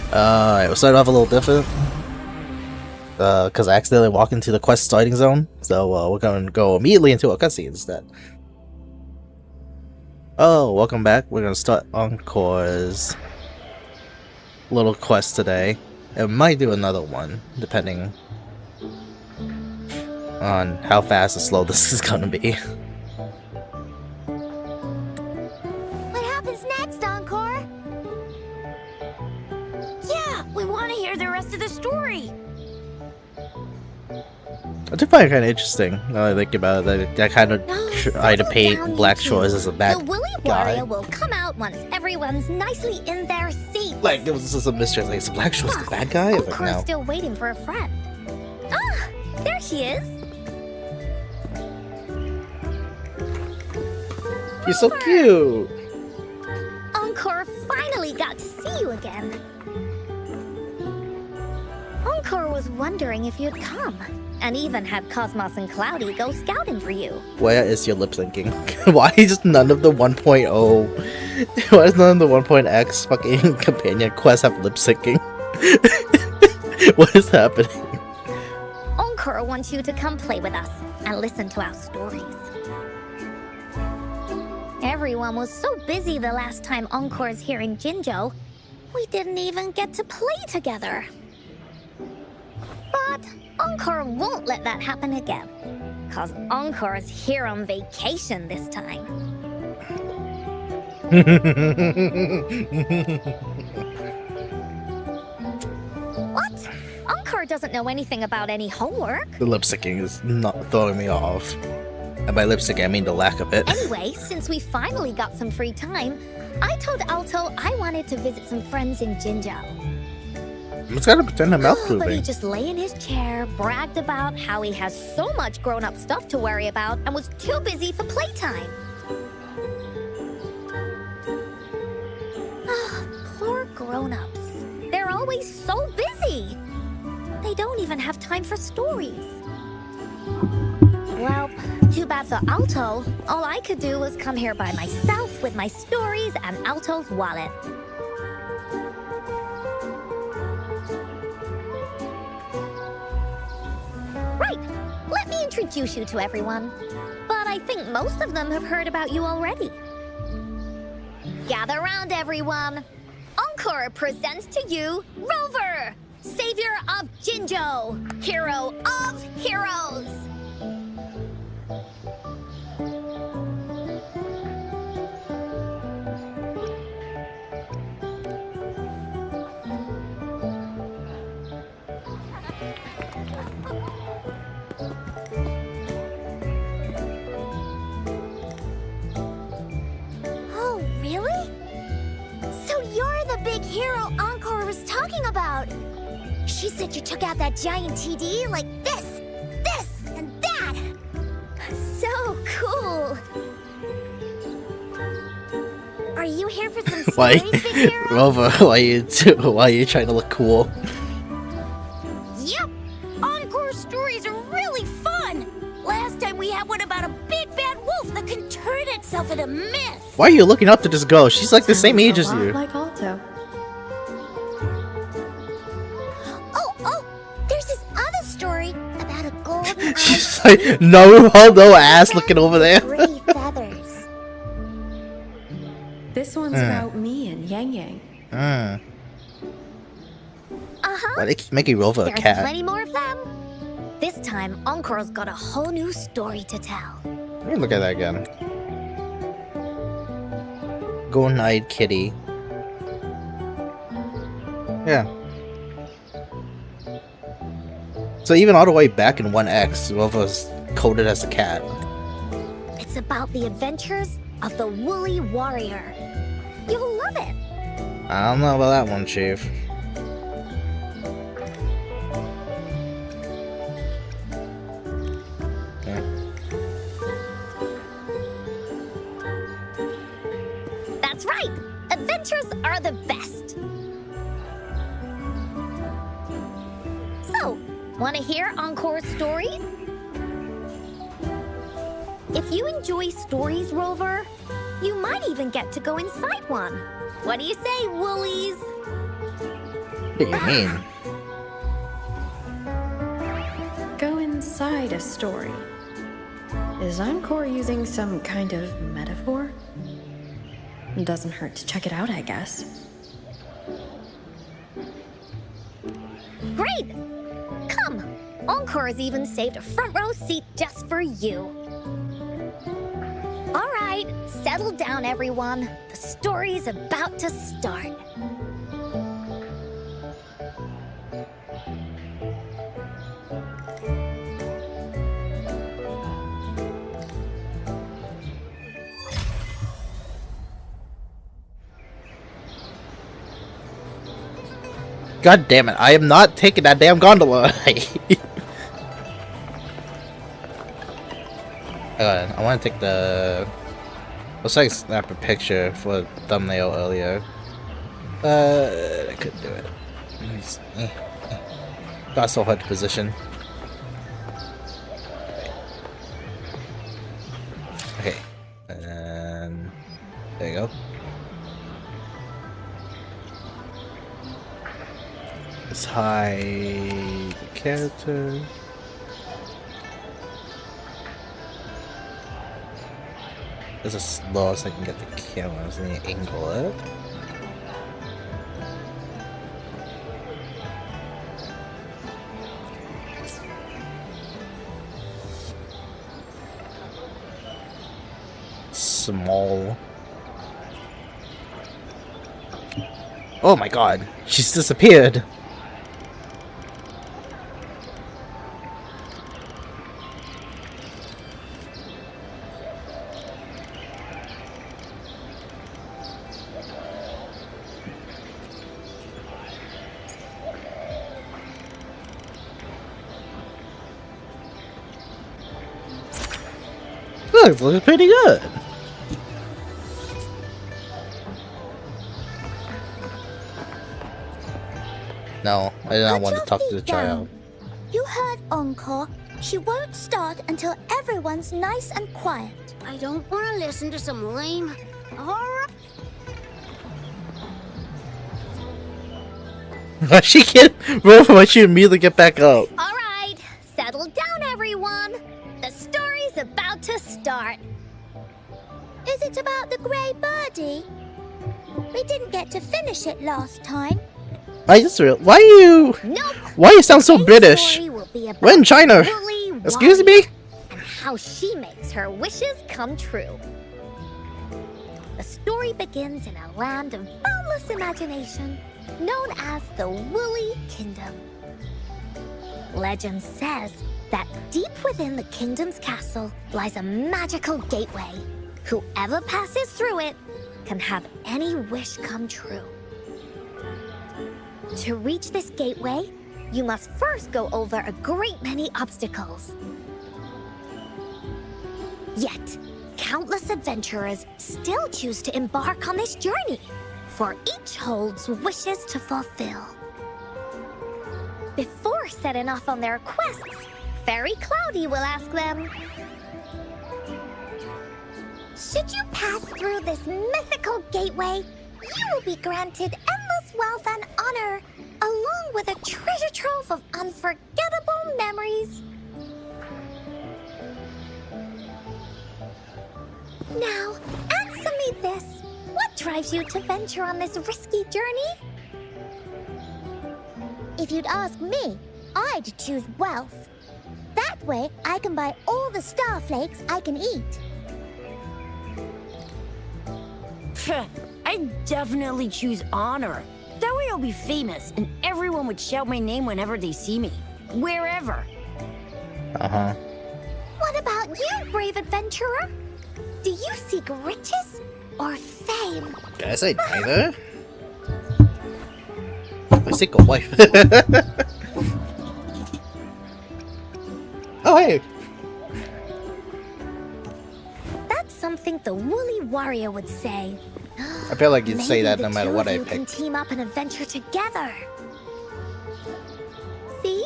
It started off a little different. Because I accidentally walked into the quest starting zone. So, we're gonna go immediately into a cutscene instead. Oh, welcome back. We're gonna start Encore's little quest today. It might do another one, depending on how fast or slow this is gonna be. What happens next, Encore? Yeah, we want to hear the rest of the story. I do find it kind of interesting now that I think about it. That kind of tried to paint Black Shores as a bad The Woolly guy. Warrior will come out once everyone's nicely in their seats. Like, it was just a mystery. Like, is Black Shores the bad guy? Like, Encore's no. still waiting for a friend. Ah, there she is. You're so cute! Encore finally got to see you again. Encore was wondering if you'd come, and even had Cosmos and Cloudy go scouting for you. Where is your lip syncing? Why is none of the 1.0? Why is none of the 1.x fucking companion quests have lip syncing? What is happening? Encore wants you to come play with us and listen to our stories. Everyone was so busy the last time Encore's hearing Jinjo, we didn't even get to play together. But Encore won't let that happen again, cause Encore's here on vacation this time. What? Encore doesn't know anything about any homework. The lip syncing is not throwing me off. And by lip syncing, I mean the lack of it. Anyway, since we finally got some free time, I told Alto I wanted to visit some friends in Jinjo. It's gotta pretend I'm mouth But he moving. just lay in his chair, bragged about how he has so much grown-up stuff to worry about, and was too busy for playtime. Poor grown-ups. They're always so busy. They don't even have time for stories. Well, too bad for Alto. All I could do was come here by myself with my stories and Alto's wallet. Right, let me introduce you to everyone. But I think most of them have heard about you already. Gather round, everyone. Encore presents to you Rover, savior of Jinjo, hero of heroes. Oh, really? So you're the big hero Encore was talking about. She said you took out that giant TD like this, and that. So cool. Are you here for some Why, stories, big hero? Rover? Why are you trying to look cool? Yep. Encore stories are really fun. Last time we had one about a big bad wolf that can turn itself into mist. Why are you looking up to this girl? She's like the same age as Sounds a you. lot like Alto. Oh, there's this other story about a golden She's like, no ass looking over there. gray feathers. This one's about me and Yang Yang. Why they keep making Rover a There's cat? plenty more of them. This time, Encore's got a whole new story to tell. Let me look at that again. Golden-eyed kitty. Yeah. So even all the way back in 1X, Rover's coded as a cat. It's about the adventures of the Woolly Warrior. You'll love it. I don't know about that one, Chief. Yeah. That's right. Adventures are the best. So, want to hear Encore's stories? If you enjoy stories, Rover, you might even get to go inside one. What do you say, Woolies? What do you mean? Go inside a story. Is Encore using some kind of metaphor? It doesn't hurt to check it out, I guess. Great! Come! Encore has even saved a front row seat just for you. Alright, settle down everyone. The story's about to start. God damn it, I am not taking that damn gondola. I want to take the... Looks like snap a picture for the thumbnail earlier. I couldn't do it. Got so hard to position. Okay. And... there you go. Let's hide the character. There's a slow so I can get the cameras and the angle up. Small. Oh my god, she's disappeared. Looks pretty good. No, I did not want to talk to the child. You heard Encore. She won't start until everyone's nice and quiet. I don't want to listen to some lame horror. She can't roll for she immediately get back up. All right, settle down, everyone. The story's about to start. Is it about the grey birdie? We didn't get to finish it last time. I just realized, why you sound so British? We're in China. Excuse me? And how she makes her wishes come true. The story begins in a land of boundless imagination, known as the Woolly Kingdom. Legend says that deep within the kingdom's castle lies a magical gateway. Whoever passes through it can have any wish come true. To reach this gateway, you must first go over a great many obstacles. Yet, countless adventurers still choose to embark on this journey, for each holds wishes to fulfill. Before setting off on their quests, Fairy Cloudy will ask them, should you pass through this mythical gateway, you will be granted endless wealth and honor, along with a treasure trove of unforgettable memories. Now, answer me this. What drives you to venture on this risky journey? If you'd ask me, I'd choose wealth. That way, I can buy all the starflakes I can eat. I'd definitely choose honor. That way I'll be famous, and everyone would shout my name whenever they see me. Wherever. Uh-huh. What about you, brave adventurer? Do you seek riches or fame? Can I say neither? I seek a wife. Oh, hey. That's something the Woolly Warrior would say. I feel like you'd say that no matter what I Maybe the two of you can pick. team up and adventure together. See?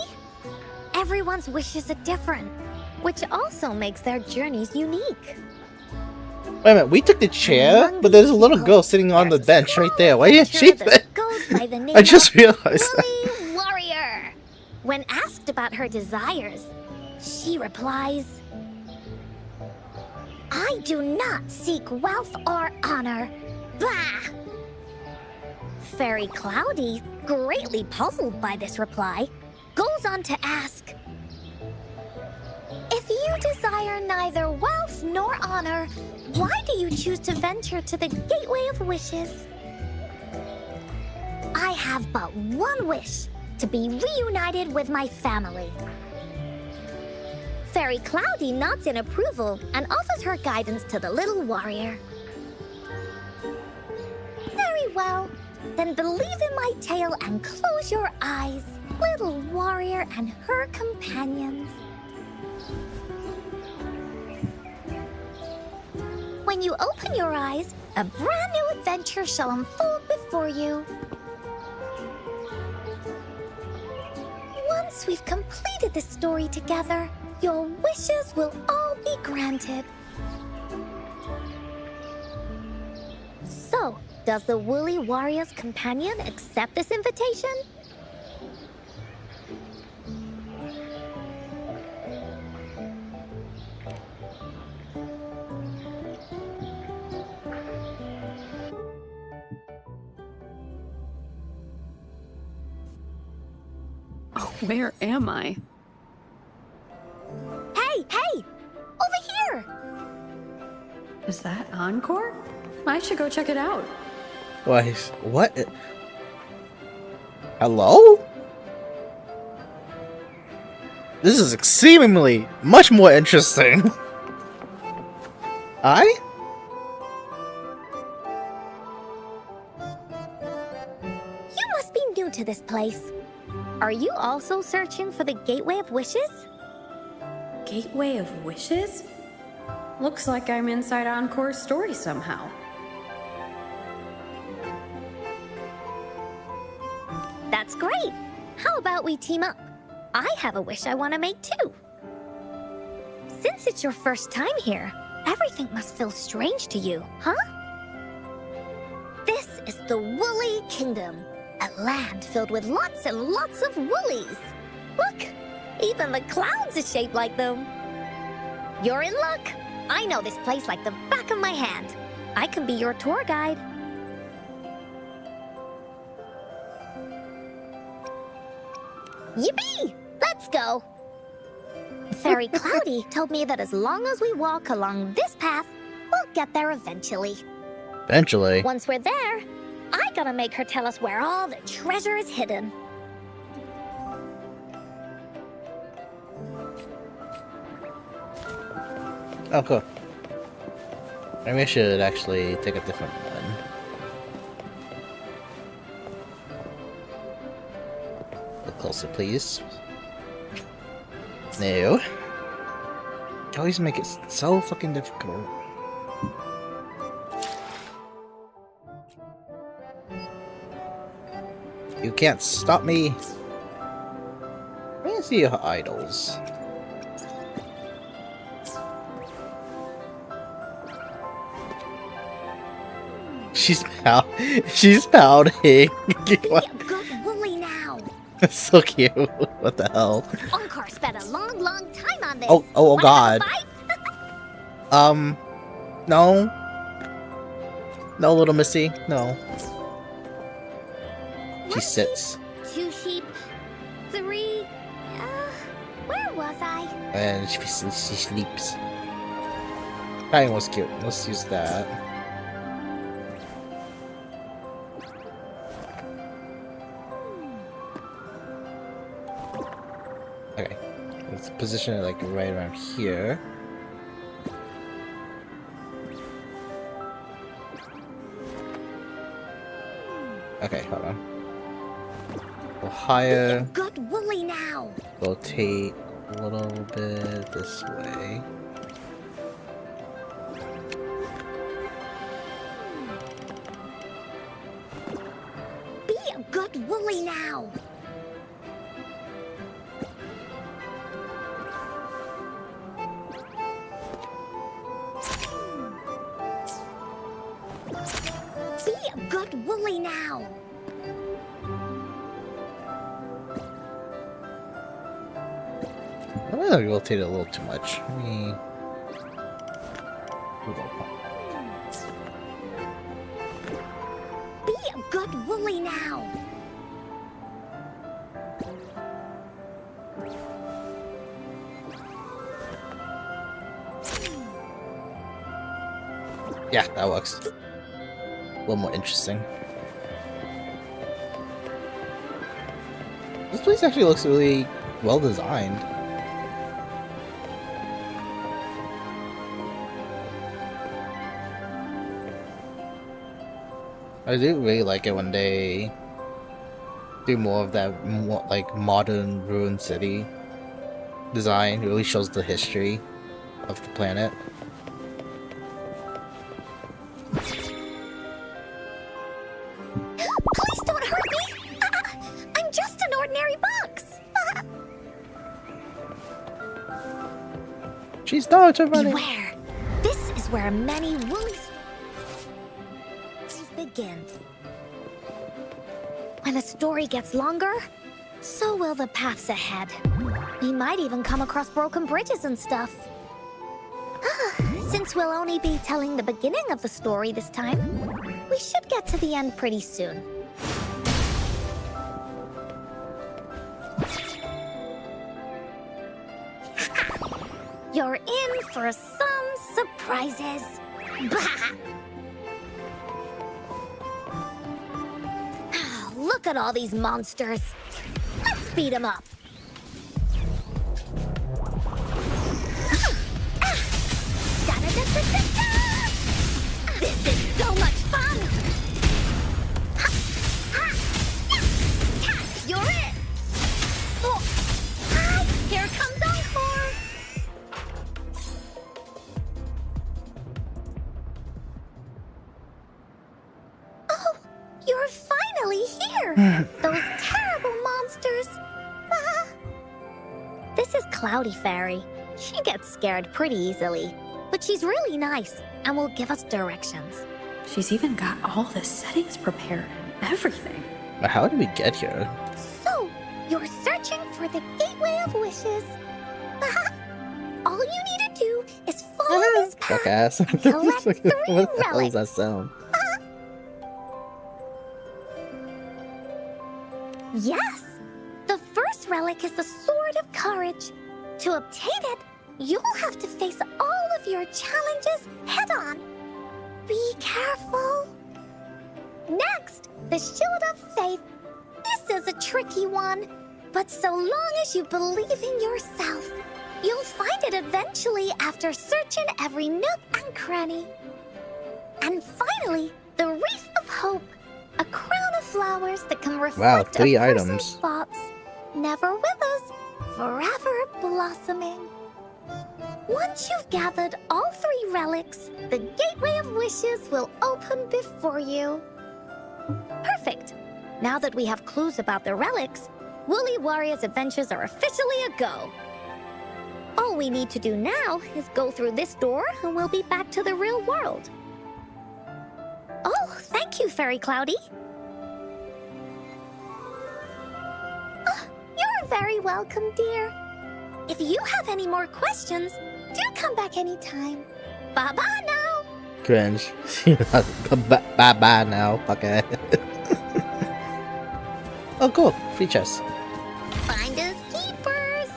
Everyone's wishes are different, which also makes their journeys unique. Wait a minute, we took the chair, but there's a little girl sitting on the bench right there. Why isn't she there? Goes by the name I just of realized that. Woolly Warrior. When asked about her desires, she replies, I do not seek wealth or honor. Bah! Fairy Cloudy, greatly puzzled by this reply, goes on to ask, if you desire neither wealth nor honor, why do you choose to venture to the Gateway of Wishes? I have but one wish, to be reunited with my family. Fairy Cloudy nods in approval and offers her guidance to the little warrior. Very well. Then believe in my tale and close your eyes, little warrior and her companions. When you open your eyes, a brand new adventure shall unfold before you. Once we've completed the story together, your wishes will all be granted. So, does the Woolly Warrior's companion accept this invitation? Oh, where am I? Hey, hey! Over here! Is that Encore? I should go check it out. Why? What? Hello? This is seemingly much more interesting. You must be new to this place. Are you also searching for the Gateway of Wishes? Gateway of Wishes? Looks like I'm inside Encore's story somehow. That's great. How about we team up? I have a wish I want to make too. Since it's your first time here, everything must feel strange to you, huh? This is the Woolly Kingdom, a land filled with lots and lots of woolies. Look, even the clouds are shaped like them. You're in luck. I know this place like the back of my hand. I can be your tour guide. Yippee! Let's go! Fairy Cloudy told me that as long as we walk along this path, we'll get there eventually. Eventually. Once we're there, I gotta make her tell us where all the treasure is hidden. Oh, cool. Maybe I should actually take a different one. Look closer, please. No. You always make it so fucking difficult. You can't stop me. Where is your idols? She's pouting. Be a good woolly now. So cute. What the hell? Encore spent a long, long time on this. Oh Wanna God. have a fight? No. No, little Missy. No. She One sits. sheep, 2 sheep, 3. Where was I? And she sleeps. That was cute. Let's use that. Okay. Let's position it like right around here. Okay, hold on. Go higher. Be a good woolly now. Rotate a little bit this way. Be a good woolly now. Be a good woolly now. I rotated a little too much. Let me... Hold on. Be a good Wooly now. Yeah, that works. A little more interesting. This place actually looks really well designed. I do really like it when they do more of that like modern ruined city design. It really shows the history of the planet. Please don't hurt me. I'm just an ordinary box. She's not already. Beware. This is where many Woolies begin. When a story gets longer, so will the paths ahead. We might even come across broken bridges and stuff. Since we'll only be telling the beginning of the story this time, we should get to the end pretty soon. You're in for some surprises. Bah! Look at all these monsters. Let's beat them up. This is so much fun. You're it. Oh. Here comes Encore. Oh, you're finally here. Those terrible monsters. This is Cloudy Fairy. She gets scared pretty easily, but she's really nice and will give us directions. She's even got all the settings prepared and everything. But how did we get here? So, you're searching for the Gateway of Wishes. All you need to do is follow this path Fuck ass. and collect 3 What the hell relics. does that sound? Yes! The first relic is the Sword of Courage. To obtain it, you'll have to face all of your challenges head-on. Be careful. Next, the Shield of Faith. This is a tricky one, but so long as you believe in yourself, you'll find it eventually after searching every nook and cranny. And finally, the Wreath of Hope, a crown of flowers that can reflect 3 a person's items. thoughts. Never withers, forever blossoming. Once you've gathered all 3 relics, the Gateway of Wishes will open before you. Perfect. Now that we have clues about the relics, Woolly Warrior's adventures are officially a go. All we need to do now is go through this door and we'll be back to the real world. Oh, thank you, Fairy Cloudy. Oh, you're very welcome, dear. If you have any more questions, do come back anytime. Bye-bye now. Cringe. Bye-bye now, fucker. Oh, cool. Free chest. Finders keepers.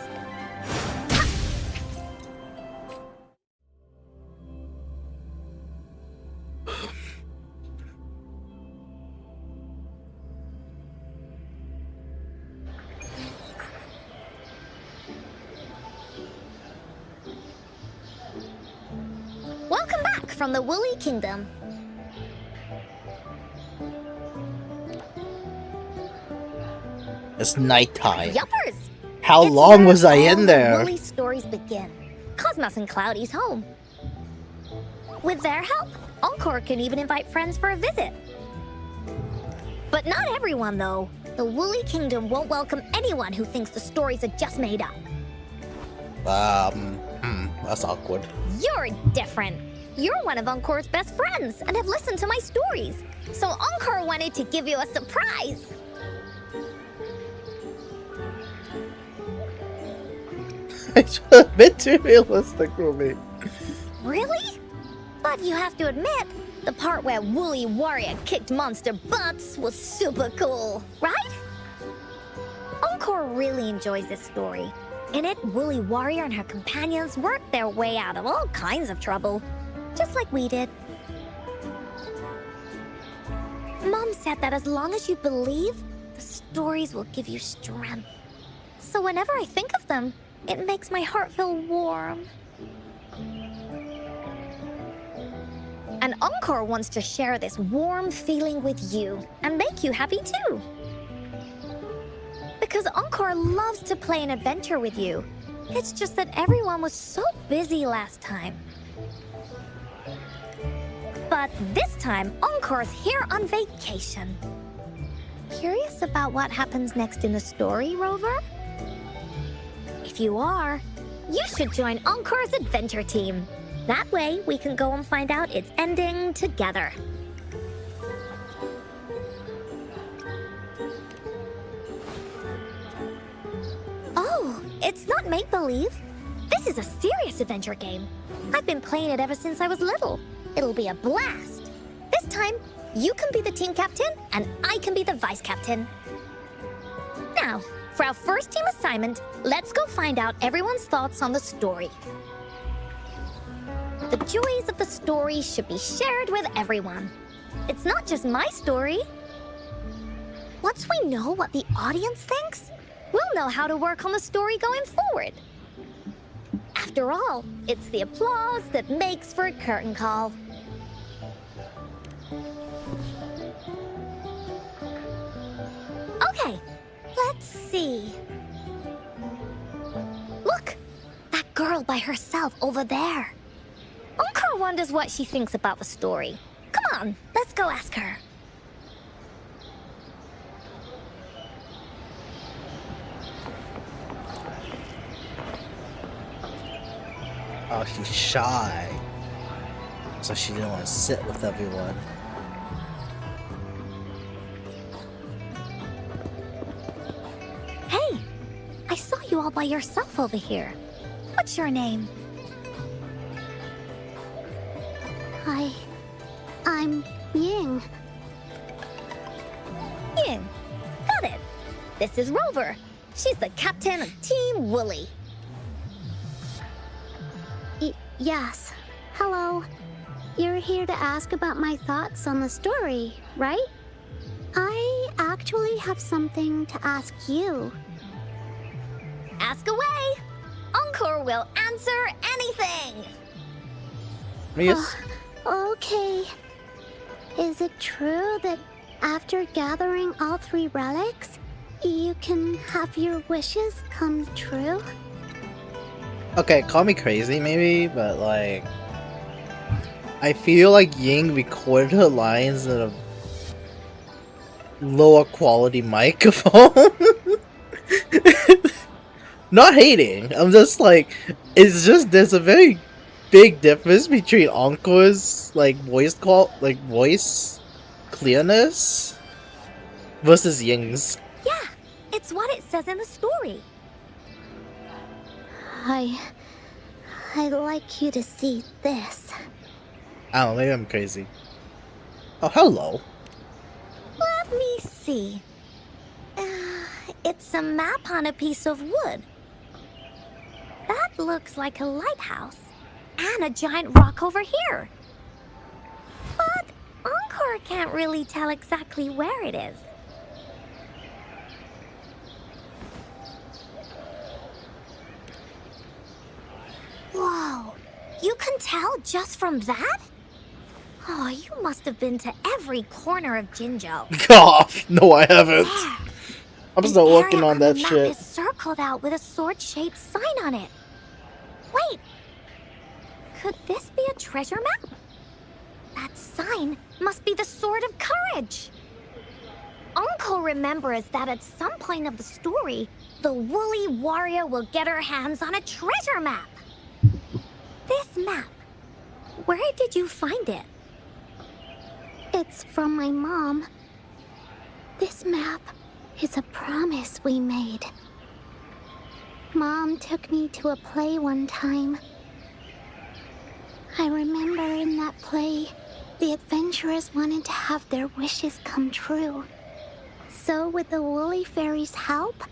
Welcome back from the Woolly Kingdom. It's nighttime. Yuppers! How It's long where was I all in the there? Woolly stories begin. Cosmos and Cloudy's home. With their help, Encore can even invite friends for a visit. But not everyone, though. The Woolly Kingdom won't welcome anyone who thinks the stories are just made up. That's awkward. You're different. You're one of Encore's best friends and have listened to my stories. So Encore wanted to give you a surprise. It's a bit too realistic for me. Really? But you have to admit, the part where Woolly Warrior kicked monster butts was super cool, right? Encore really enjoys this story. In it, Woolly Warrior and her companions worked their way out of all kinds of trouble, just like we did. Mom said that as long as you believe, the stories will give you strength. So whenever I think of them, it makes my heart feel warm. And Encore wants to share this warm feeling with you and make you happy too. Because Encore loves to play an adventure with you. It's just that everyone was so busy last time. But this time, Encore's here on vacation. Curious about what happens next in the story, Rover? If you are, you should join Encore's adventure team. That way, we can go and find out its ending together. Oh, it's not make-believe. This is a serious adventure game. I've been playing it ever since I was little. It'll be a blast. This time, you can be the team captain, and I can be the vice captain. Now, for our first team assignment, let's go find out everyone's thoughts on the story. The joys of the story should be shared with everyone. It's not just my story. Once we know what the audience thinks, we'll know how to work on the story going forward. After all, it's the applause that makes for a curtain call. Okay, let's see. Look, that girl by herself over there. Encore wonders what she thinks about the story. Come on, let's go ask her. Oh, she's shy. So she didn't want to sit with everyone. Hey, I saw you all by yourself over here. What's your name? I'm Ying. Ying. Got it. This is Rover. She's the captain of Team Woolly. Yes. Hello. You're here to ask about my thoughts on the story, right? I actually have something to ask you. Ask away. Encore will answer anything. Yes. Okay. Is it true that after gathering all 3 relics, you can have your wishes come true? Okay, call me crazy maybe, but like... I feel like Ying recorded her lines in a lower quality microphone. Not hating, I'm just like... It's just, there's a very big difference between Encore's like voice clearness versus Ying's. Yeah, it's what it says in the story. I'd like you to see this. I don't know, maybe I'm crazy. Oh, hello. Let me see. It's a map on a piece of wood. That looks like a lighthouse. And a giant rock over here. But Encore can't really tell exactly where it is. Whoa, you can tell just from that? Oh, you must have been to every corner of Jinzhou. Off. No, I haven't. There. I'm still An working area on that the map shit. is circled out with a sword-shaped sign on it. Wait, could this be a treasure map? That sign must be the Sword of Courage. Encore remembers that at some point of the story, the Woolly Warrior will get her hands on a treasure map. This map, where did you find it? It's from my mom. This map is a promise we made. Mom took me to a play one time. I remember in that play, the adventurers wanted to have their wishes come true. So with the Woolly Fairy's help,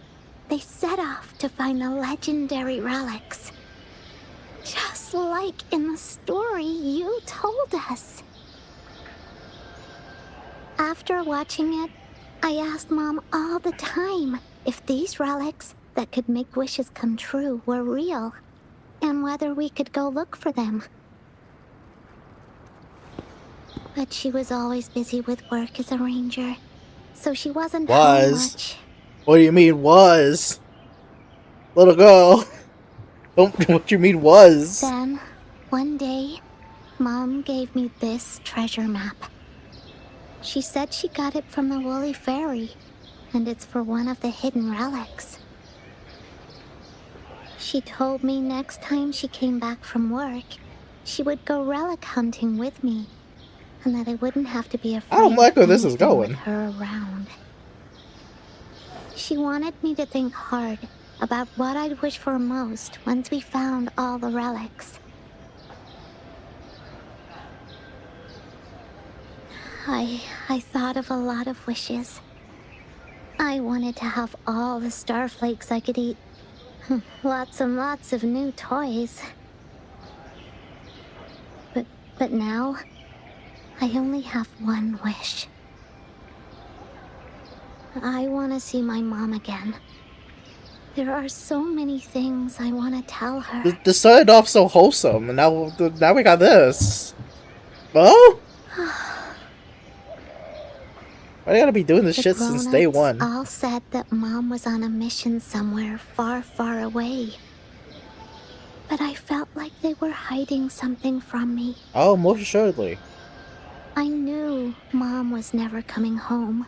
they set off to find the legendary relics. Just like in the story you told us. After watching it, I asked Mom all the time if these relics that could make wishes come true were real, and whether we could go look for them. But she was always busy with work as a ranger, so she wasn't home much. What do you mean was? Little girl. What do you mean was? Then, one day, Mom gave me this treasure map. She said she got it from the Woolly Fairy, and it's for one of the hidden relics. She told me next time she came back from work, she would go relic hunting with me, and that I wouldn't have to be afraid. I don't like where this is anything going. with her around. She wanted me to think hard about what I'd wish for most once we found all the relics. I thought of a lot of wishes. I wanted to have all the starflakes I could eat. Lots and lots of new toys. But now, I only have one wish. I want to see my mom again. There are so many things I want to tell her. This started off so wholesome, and now we got this. Oh? Why do you gotta be doing this shit since day one? All said that Mom was on a mission somewhere far, far away. But I felt like they were hiding something from me. Oh, most assuredly. I knew Mom was never coming home.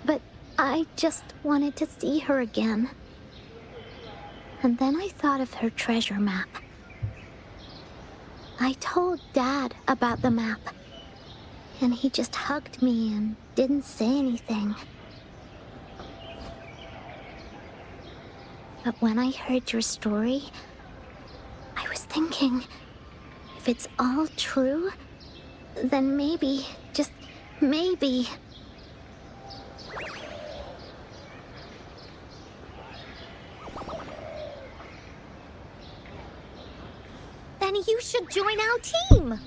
But I just wanted to see her again. And then I thought of her treasure map. I told Dad about the map. And he just hugged me and didn't say anything. But when I heard your story, I was thinking, if it's all true, then maybe, just maybe... Then you should join our team.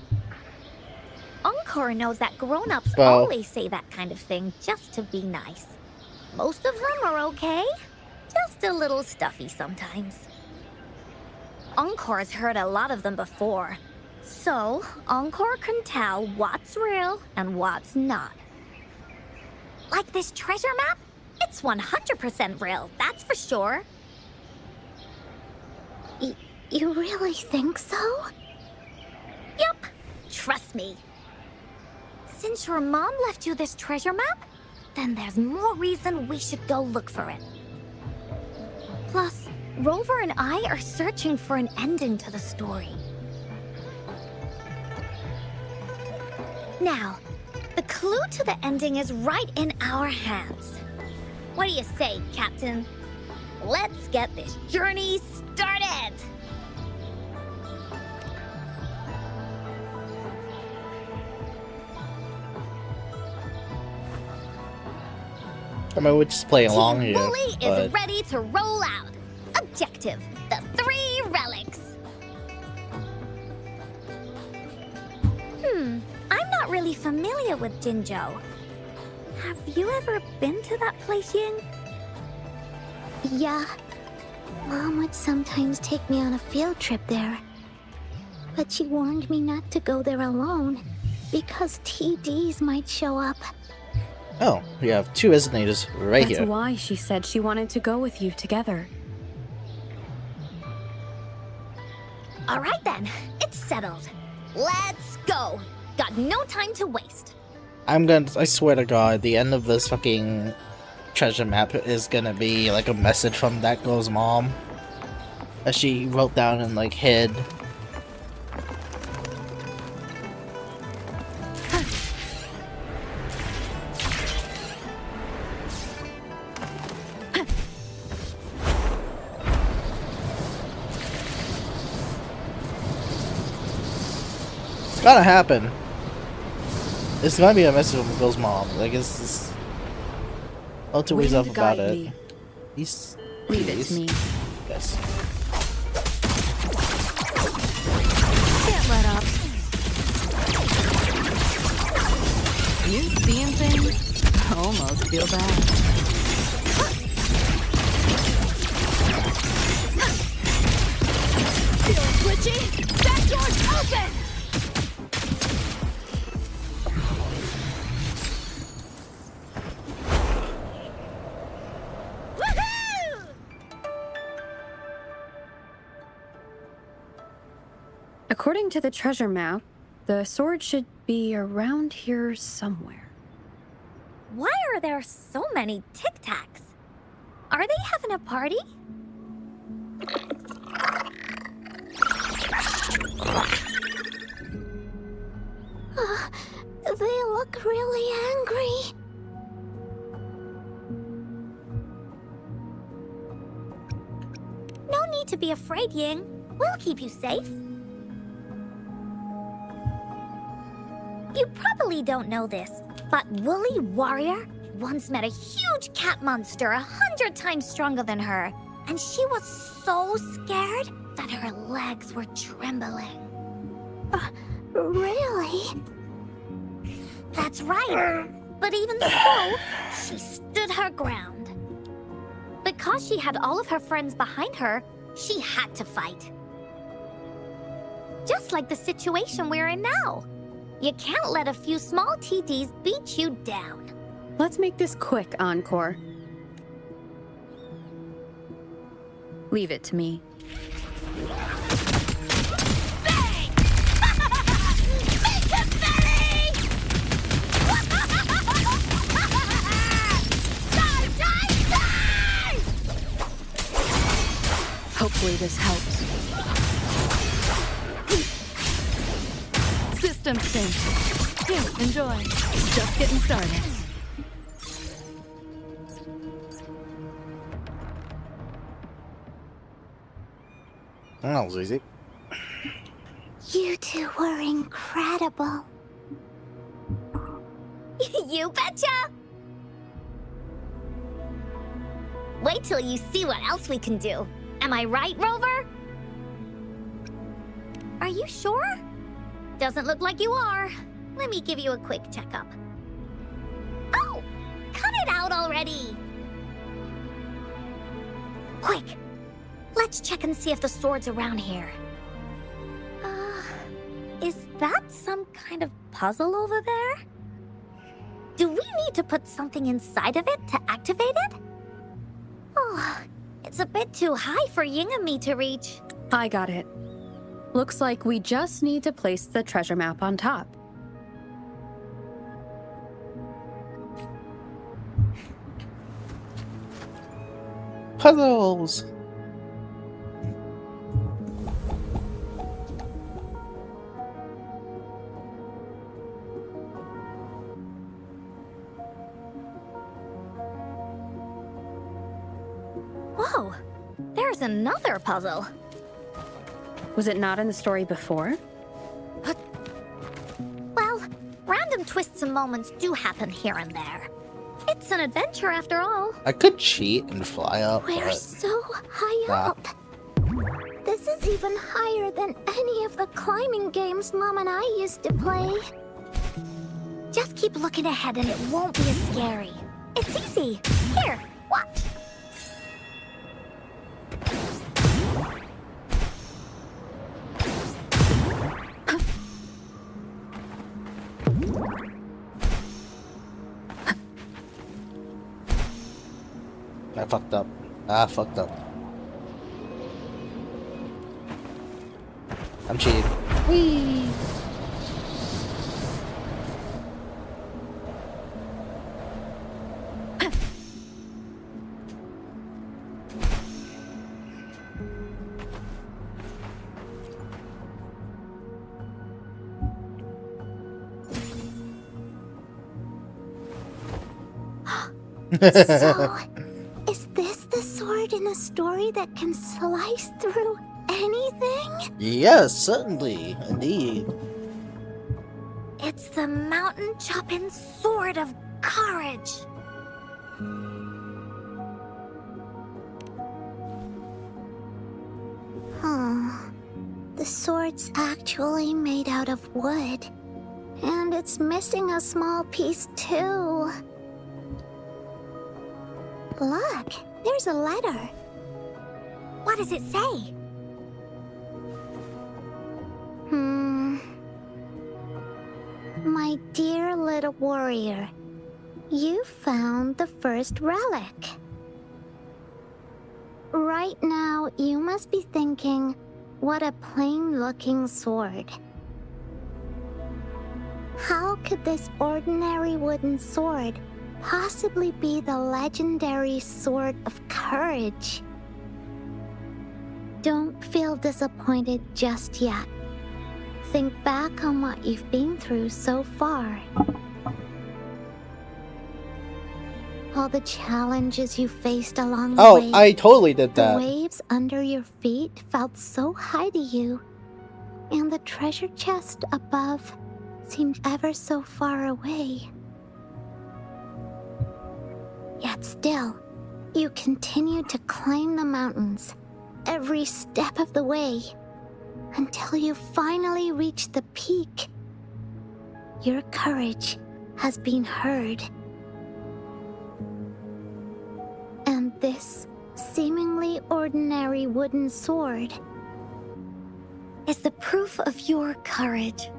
Encore knows that grown-ups Well, always say that kind of thing just to be nice. Most of them are okay, just a little stuffy sometimes. Encore's heard a lot of them before, so Encore can tell what's real and what's not. Like this treasure map? It's 100% real, that's for sure. You really think so? Yup, trust me. Since your mom left you this treasure map, then there's more reason we should go look for it. Plus, Rover and I are searching for an ending to the story. Now, the clue to the ending is right in our hands. What do you say, Captain? Let's get this journey started! I mean, we're just playing along Team here. Wooly but... is ready to roll out. Objective, the 3 relics. I'm not really familiar with Jinzhou. Have you ever been to that place, Ying? Yeah. Mom would sometimes take me on a field trip there. But she warned me not to go there alone, because TDs might show up. Oh, we have 2 resonators right here. That's why she said she wanted to go with you together. All right then, it's settled. Let's go. Got no time to waste. I swear to God, the end of this fucking treasure map is gonna be like a message from that girl's mom that she wrote down and like hid. Gotta happen. It's gonna be a message from Bill's mom. Like, it's all two ways up about it. Me. He's Leave it to me. Yes. Can't let up. You seeing things? I almost feel bad. Feeling twitchy? That door's open! Woohoo! According to the treasure map, the sword should be around here somewhere. Why are there so many Tic Tacs? Are they having a party? They look really angry. No need to be afraid, Ying. We'll keep you safe. You probably don't know this, but Woolly Warrior once met a huge cat monster 100 times stronger than her, and she was so scared that her legs were trembling. Really? That's right. But even so, she stood her ground. Because she had all of her friends behind her, she had to fight. Just like the situation we're in now. You can't let a few small TDs beat you down. Let's make this quick, Encore. Leave it to me. Bang! Make him belly! Die, die, die! Hopefully this helps. System sync. Here, enjoy. Just getting started. That was easy. You two were incredible. You betcha! Wait till you see what else we can do. Am I right, Rover? Are you sure? Doesn't look like you are. Let me give you a quick checkup. Oh! Cut it out already! Quick! Let's check and see if the sword's around here. Is that some kind of puzzle over there? Do we need to put something inside of it to activate it? Oh, it's a bit too high for Ying and me to reach. I got it. Looks like we just need to place the treasure map on top. Puzzles! Whoa, there's another puzzle. Was it not in the story before? Well, random twists and moments do happen here and there. It's an adventure after all. I could cheat and fly up, We're but so high up. This is even higher than any of the climbing games Mom and I used to play. Just keep looking ahead and it won't be as scary. It's easy. Here, watch. I fucked up. I fucked up. I'm cheating. Whee! So, is this the sword in a story that can slice through anything? Yes, certainly. Indeed. It's the mountain chopping sword of courage. The sword's actually made out of wood. And it's missing a small piece too. Look, there's a letter. What does it say? My dear little warrior, you found the first relic. Right now, you must be thinking, what a plain-looking sword. How could this ordinary wooden sword possibly be the legendary sword of courage? Don't feel disappointed just yet. Think back on what you've been through so far. All the challenges you faced along the way. Oh, I totally did The that. waves under your feet felt so high to you, and the treasure chest above seemed ever so far away. Yet still, you continued to climb the mountains, every step of the way, until you finally reached the peak. Your courage has been heard. And this seemingly ordinary wooden sword Is the proof of your courage.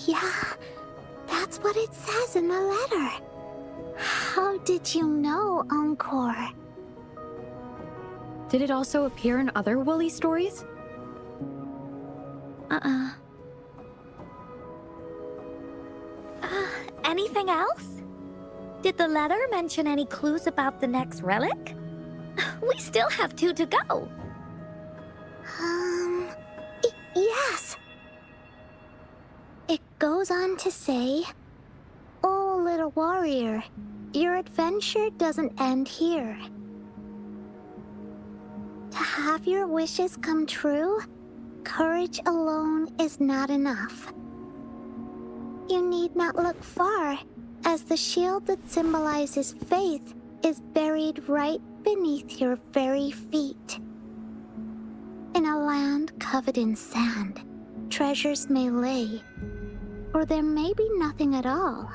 Yeah, that's what it says in the letter. How did you know, Encore? Did it also appear in other Woolly stories? Anything else? Did the letter mention any clues about the next relic? We still have 2 to go. Yes. It goes on to say, "Oh, little warrior, your adventure doesn't end here. To have your wishes come true, courage alone is not enough. You need not look far, as the shield that symbolizes faith is buried right beneath your very feet. In a land covered in sand, treasures may lay, or there may be nothing at all.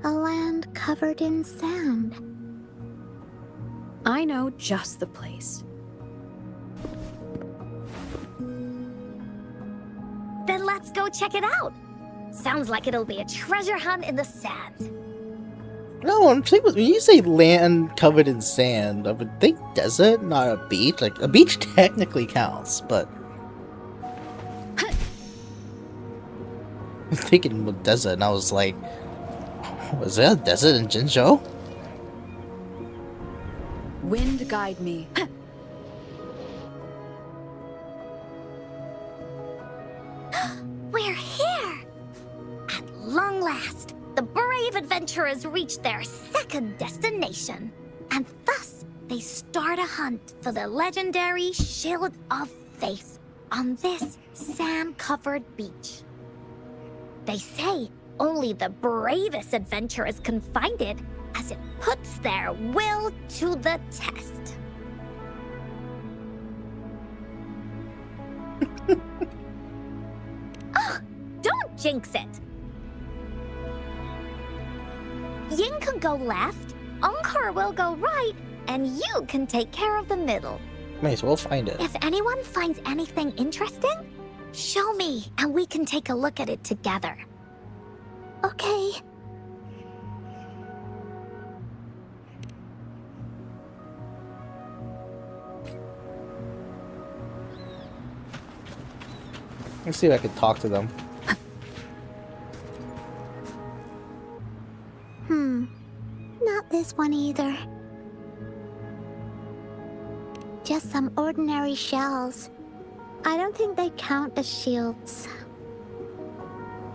A land covered in sand." I know just the place. Then let's go check it out. Sounds like it'll be a treasure hunt in the sand. No, I'm saying when you say land covered in sand, I would think desert, not a beach. Like, a beach technically counts, but I'm thinking with desert, and I was like, was there a desert in Jinzhou? Wind guide me. We're here! At long last, the brave adventurers reach their second destination. And thus, they start a hunt for the legendary Shield of Faith on this sand-covered beach. They say only the bravest adventurers can find it, as it puts their will to the test. Oh, don't jinx it! Ying can go left, Encore will go right, and you can take care of the middle. May as well find it. If anyone finds anything interesting, show me and we can take a look at it together. Okay. Let's see if I can talk to them. Not this one either. Just some ordinary shells. I don't think they count as shields.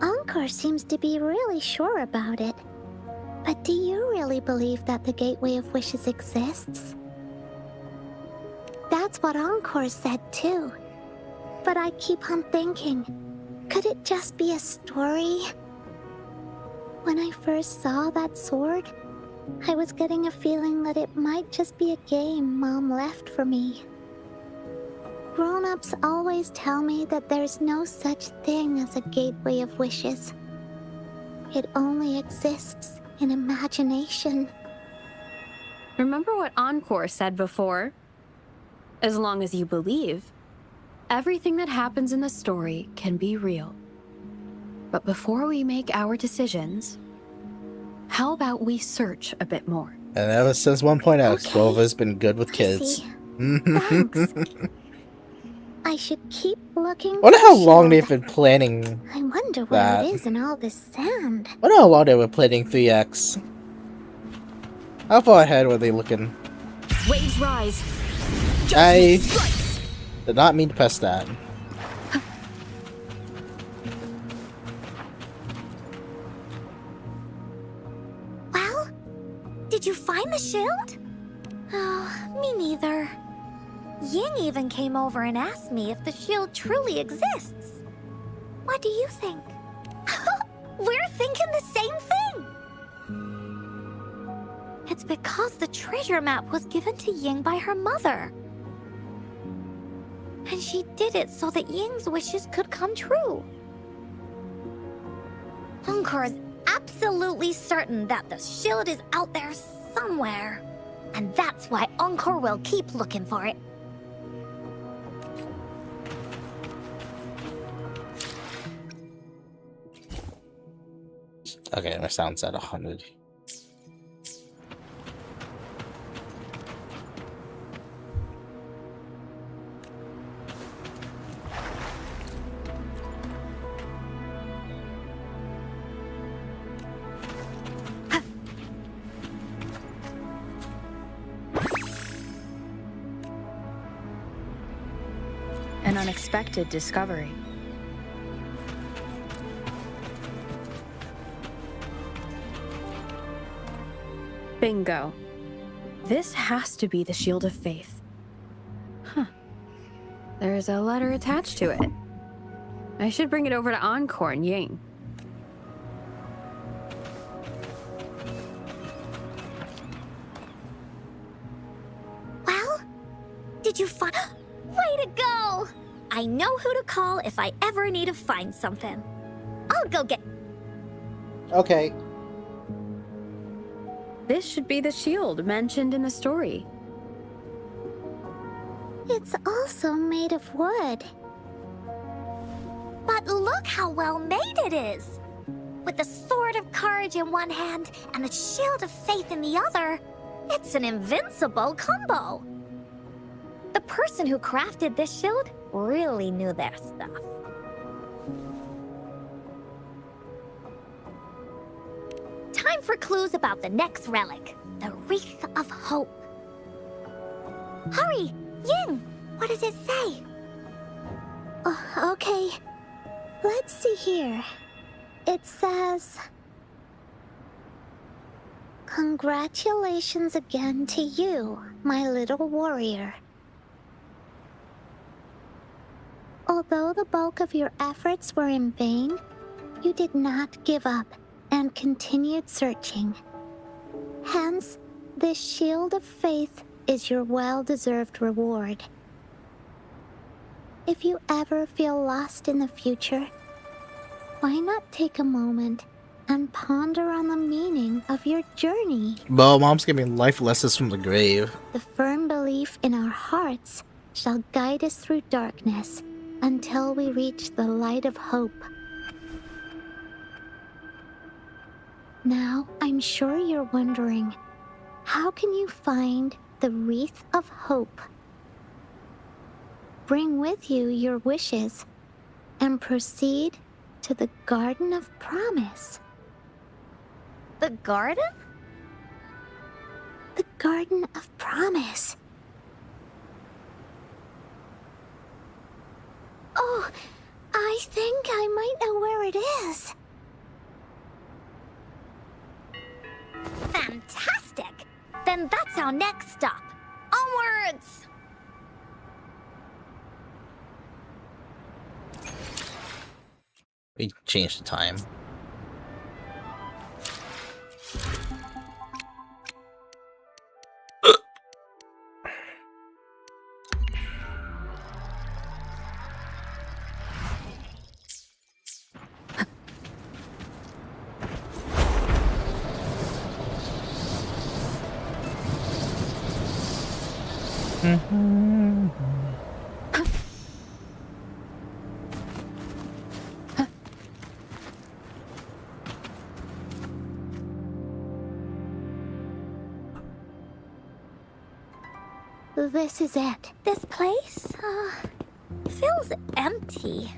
Encore seems to be really sure about it. But do you really believe that the Gateway of Wishes exists? That's what Encore said too. But I keep on thinking, could it just be a story? When I first saw that sword, I was getting a feeling that it might just be a game Mom left for me. Grown-ups always tell me that there's no such thing as a gateway of wishes. It only exists in imagination. Remember what Encore said before? As long as you believe, everything that happens in the story can be real. But before we make our decisions, how about we search a bit more? And ever since 1.x, Okay. Rover's been good with kids. See. Thanks. I should keep looking. Wonder for how the long shield. they've been planning. I wonder where that. it is in all this sand. Wonder how long they were planning 3x. How far ahead were they looking? Waves rise. I Judgment strikes. did not mean to press that. Well, did you find the shield? Oh, me neither. Ying even came over and asked me if the shield truly exists. What do you think? We're thinking the same thing! It's because the treasure map was given to Ying by her mother. And she did it so that Ying's wishes could come true. Encore is absolutely certain that the shield is out there somewhere. And that's why Encore will keep looking for it. Okay, my sound's at 100. An unexpected discovery. Bingo. This has to be the Shield of Faith. Huh. There's a letter attached to it. I should bring it over to Encore and Ying. Well, did you find... Way to go! I know who to call if I ever need to find something. I'll go get... Okay. This should be the shield mentioned in the story. It's also made of wood. But look how well made it is! With the Sword of Courage in one hand and the Shield of Faith in the other, it's an invincible combo! The person who crafted this shield really knew their stuff. Time for clues about the next relic, the Wreath of Hope. Hurry! Ying! What does it say? Okay. Let's see here. It says... Congratulations again to you, my little warrior. Although the bulk of your efforts were in vain, you did not give up and continued searching. Hence, this Shield of Faith is your well-deserved reward. If you ever feel lost in the future, why not take a moment and ponder on the meaning of your journey? Well, Mom's giving life lessons from the grave. The firm belief in our hearts shall guide us through darkness until we reach the light of hope. Now, I'm sure you're wondering, how can you find the Wreath of Hope? Bring with you your wishes and proceed to the Garden of Promise. The garden? The Garden of Promise. Oh, I think I might know where it is. Fantastic! Then that's our next stop. Onwards! We changed the time. This is it. This place, feels empty.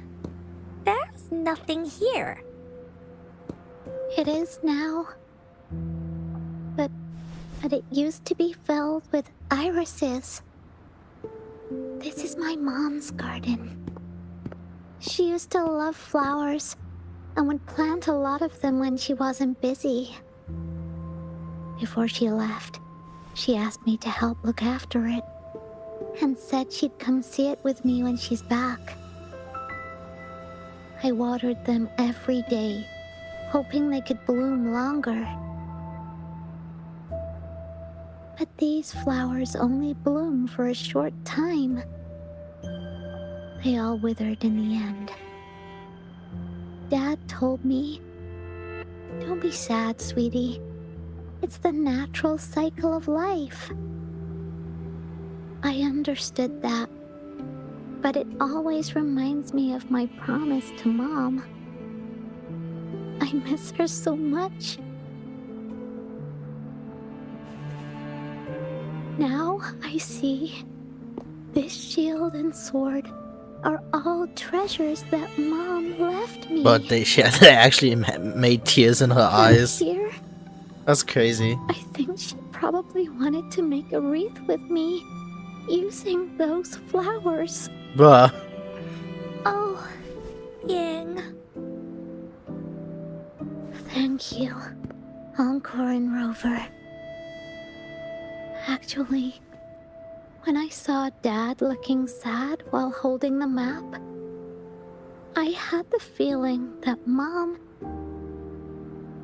There's nothing here. It is now. But it used to be filled with irises. This is my mom's garden. She used to love flowers and would plant a lot of them when she wasn't busy. Before she left, she asked me to help look after it and said she'd come see it with me when she's back. I watered them every day, hoping they could bloom longer. But these flowers only bloom for a short time. They all withered in the end. Dad told me, "Don't be sad, sweetie. It's the natural cycle of life." I understood that, but it always reminds me of my promise to Mom. I miss her so much. Now I see this shield and sword are all treasures that Mom left me. But they actually made tears in her eyes. Here, That's crazy. I think she probably wanted to make a wreath with me using those flowers. Bruh. Oh, Ying. Thank you, Encore and Rover. Actually, when I saw Dad looking sad while holding the map, I had the feeling that Mom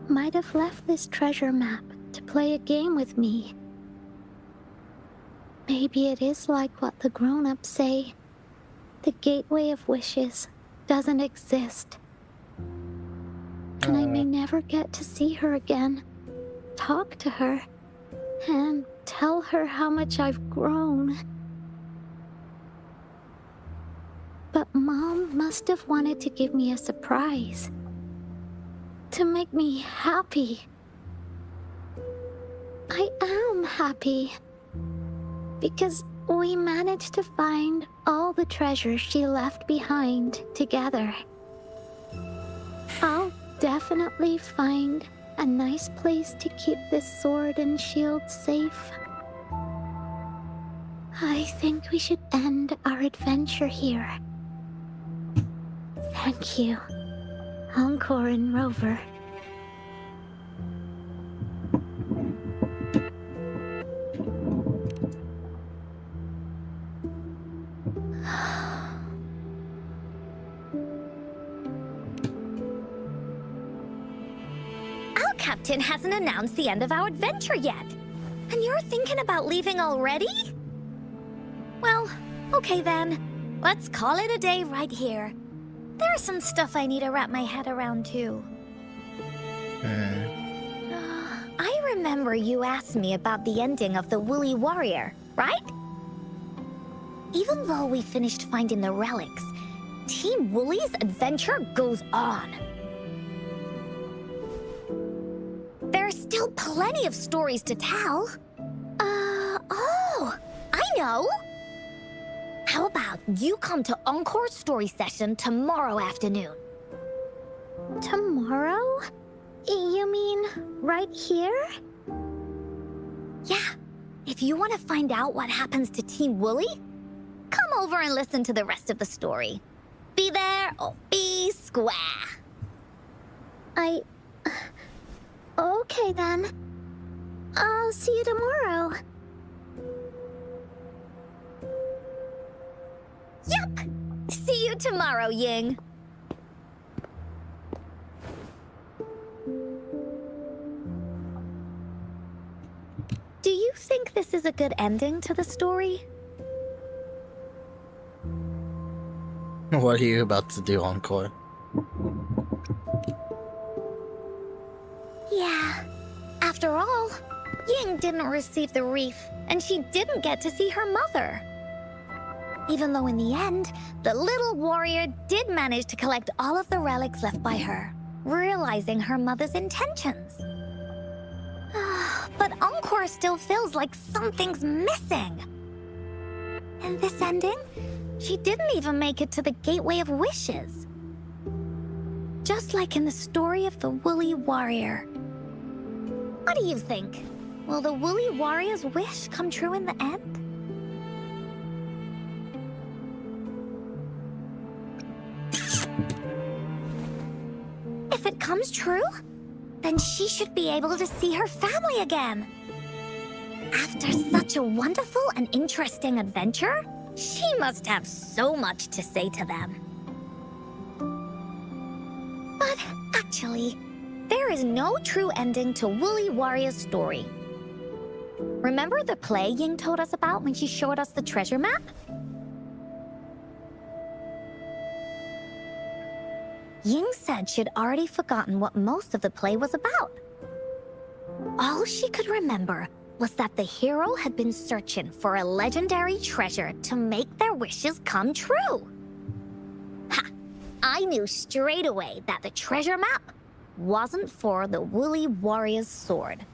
might have left this treasure map to play a game with me. Maybe it is like what the grown-ups say. The Gateway of Wishes doesn't exist. And I may never get to see her again, talk to her, and tell her how much I've grown. But Mom must have wanted to give me a surprise. To make me happy. I am happy. Because we managed to find all the treasures she left behind together. I'll definitely find a nice place to keep this sword and shield safe. I think we should end our adventure here. Thank you, Encore and Rover. Our captain hasn't announced the end of our adventure yet. And you're thinking about leaving already? Well, okay then. Let's call it a day right here. There's some stuff I need to wrap my head around too. I remember you asked me about the ending of the Woolly Warrior, right? Even though we finished finding the relics, Team Woolly's adventure goes on. There's still plenty of stories to tell. Oh, I know! How about you come to Encore's story session tomorrow afternoon? Tomorrow? You mean right here? Yeah, if you want to find out what happens to Team Woolly, come over and listen to the rest of the story. Be there or be square. Okay then. I'll see you tomorrow. Yup! See you tomorrow, Ying. you think this is a good ending to the story? What are you about to do, Encore? Yeah. After all, Ying didn't receive the wreath, and she didn't get to see her mother. Even though in the end, the little warrior did manage to collect all of the relics left by her, realizing her mother's intentions. But Encore still feels like something's missing. In this ending, she didn't even make it to the Gateway of Wishes. Just like in the story of the Woolly Warrior. What do you think? Will the Woolly Warrior's wish come true in the end? If it comes true, then she should be able to see her family again. After such a wonderful and interesting adventure, she must have so much to say to them. But actually, there is no true ending to Woolly Warrior's story. Remember the play Ying told us about when she showed us the treasure map? Ying said she'd already forgotten what most of the play was about. All she could remember was that the hero had been searching for a legendary treasure to make their wishes come true. Ha! I knew straight away that the treasure map wasn't for the Woolly Warrior's sword.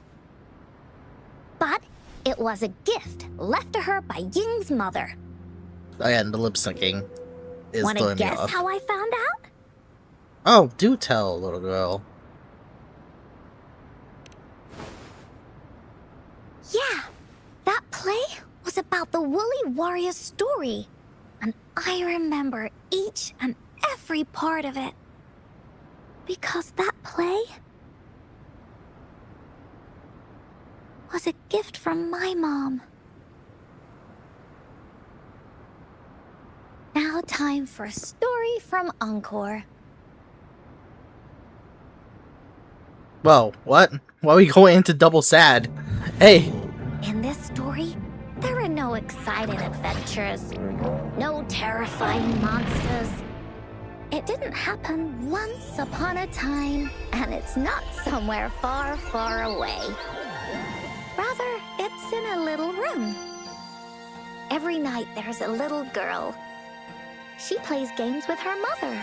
But it was a gift left to her by Ying's mother. And the lip syncing is Wanna throwing me guess off. how I found out? Oh, do tell, little girl. Yeah, that play was about the Woolly Warrior's story. And I remember each and every part of it. Because that play was a gift from my mom. Now time for a story from Encore. Whoa, what? Why are we going into double sad? Hey! In this story, there are no exciting adventures, no terrifying monsters. It didn't happen once upon a time, and it's not somewhere far, far away. Rather, it's in a little room. Every night there's a little girl. She plays games with her mother.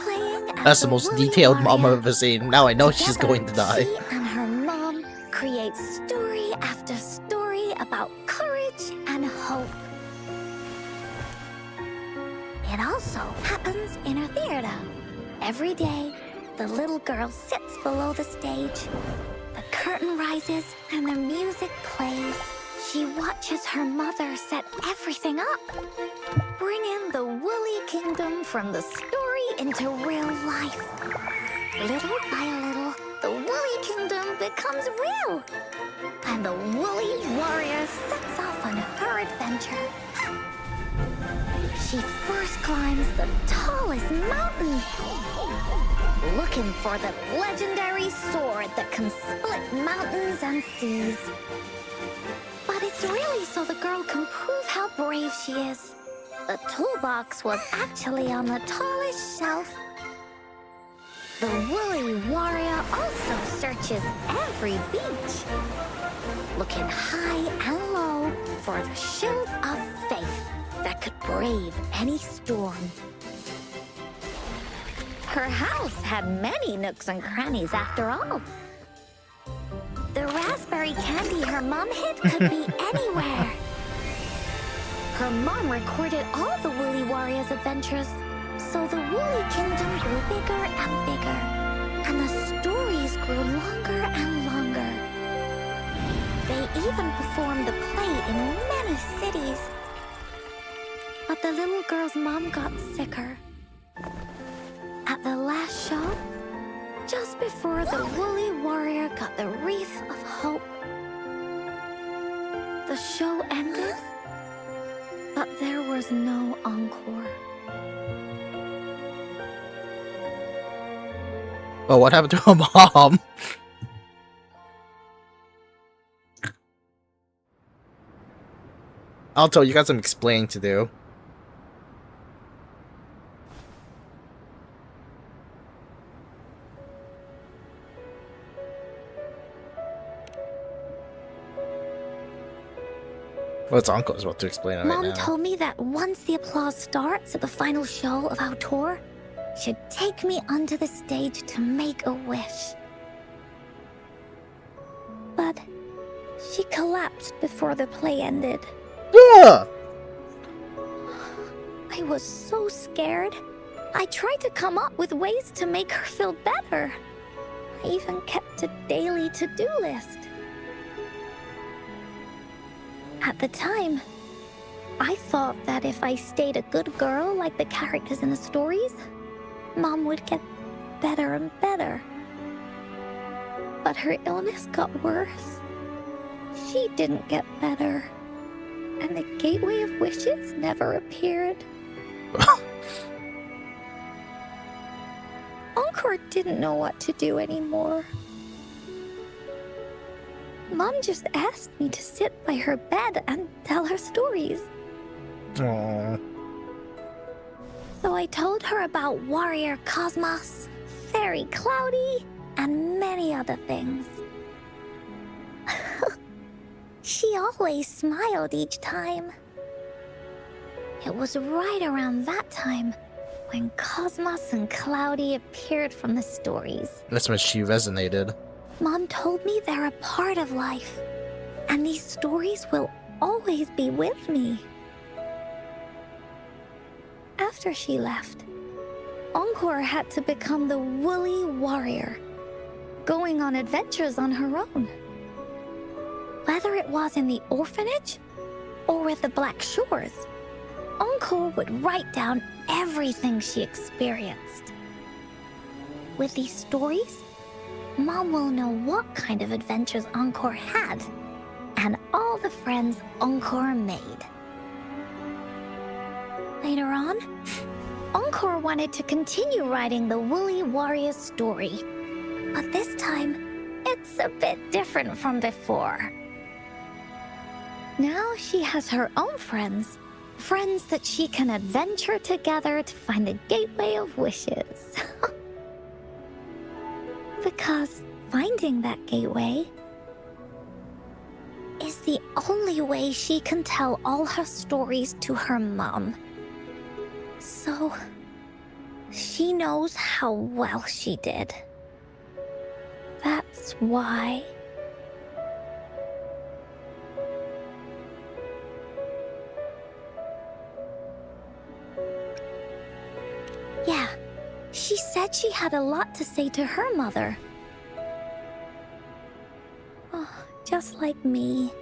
Playing as That's the a most Woolly detailed mom I've Warrior. ever seen. Now I know she's Together, going to die. She and her mom create story after story about courage and hope. It also happens in her theater. Every day, the little girl sits below the stage. The curtain rises and the music plays. She watches her mother set everything up, bringing the Woolly Kingdom from the story into real life. Little by little, the Woolly Kingdom becomes real, and the Woolly Warrior sets off on her adventure. She first climbs the tallest mountain, looking for the legendary sword that can split mountains and seas. But it's really so the girl can prove how brave she is. The toolbox was actually on the tallest shelf. The Woolly Warrior also searches every beach, looking high and low for the shield of faith that could brave any storm. Her house had many nooks and crannies after all. The raspberry candy her mom hid could be anywhere. Her mom recorded all the Woolly Warrior's adventures, so the Woolly Kingdom grew bigger and bigger, and the stories grew longer and longer. They even performed the play in many cities. But the little girl's mom got sicker. At the last show, just before the Woolly Warrior got the wreath of hope, the show ended, but there was no encore. Oh, what happened to her mom? Alto, you got some explaining to do. Well, it's Uncle's about to explain it right Mom now. told me that once the applause starts at the final show of our tour, she'd take me onto the stage to make a wish. But she collapsed before the play ended. Yeah! I was so scared. I tried to come up with ways to make her feel better. I even kept a daily to-do list. At the time, I thought that if I stayed a good girl like the characters in the stories, Mom would get better and better. But her illness got worse. She didn't get better. And the Gateway of Wishes never appeared. Encore didn't know what to do anymore. Mom just asked me to sit by her bed and tell her stories. Aww. So I told her about Warrior Cosmos, Fairy Cloudy, and many other things. She always smiled each time. It was right around that time when Cosmos and Cloudy appeared from the stories. That's when she resonated. Mom told me they're a part of life, and these stories will always be with me. After she left, Encore had to become the woolly warrior, going on adventures on her own. Whether it was in the orphanage or with the Black Shores, Encore would write down everything she experienced. With these stories, Mom will know what kind of adventures Encore had and all the friends Encore made. Later on, Encore wanted to continue writing the Woolly Warrior story, but this time, it's a bit different from before. Now she has her own friends, friends that she can adventure together to find the Gateway of Wishes. Because finding that gateway is the only way she can tell all her stories to her mom. So, she knows how well she did. That's why. Yeah, she said she had a lot to say to her mother. Oh, just like me.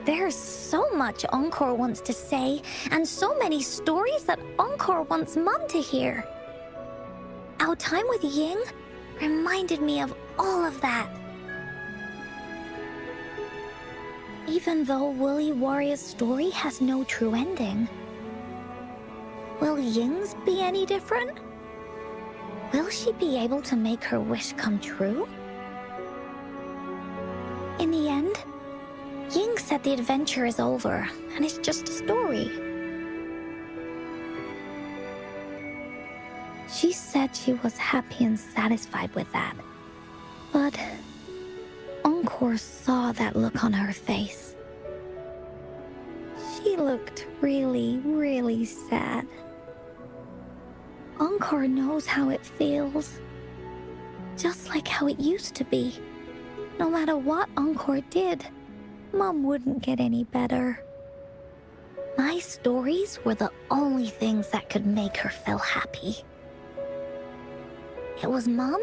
There's so much Encore wants to say, and so many stories that Encore wants Mom to hear. Our time with Ying reminded me of all of that. Even though Woolly Warrior's story has no true ending, will Ying's be any different? Will she be able to make her wish come true? In the end, Ying said the adventure is over, and it's just a story. She said she was happy and satisfied with that. But Encore saw that look on her face. She looked really, really sad. Encore knows how it feels. Just like how it used to be. No matter what Encore did, Mom wouldn't get any better. My stories were the only things that could make her feel happy. It was Mom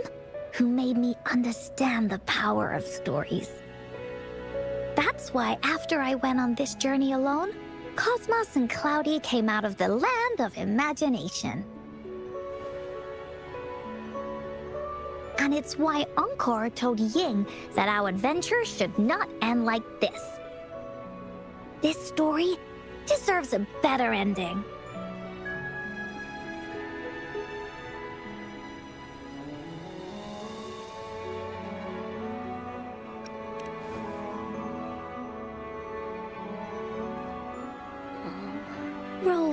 who made me understand the power of stories. That's why after I went on this journey alone, Cosmos and Cloudy came out of the land of imagination. And it's why Encore told Ying that our adventure should not end like this. This story deserves a better ending.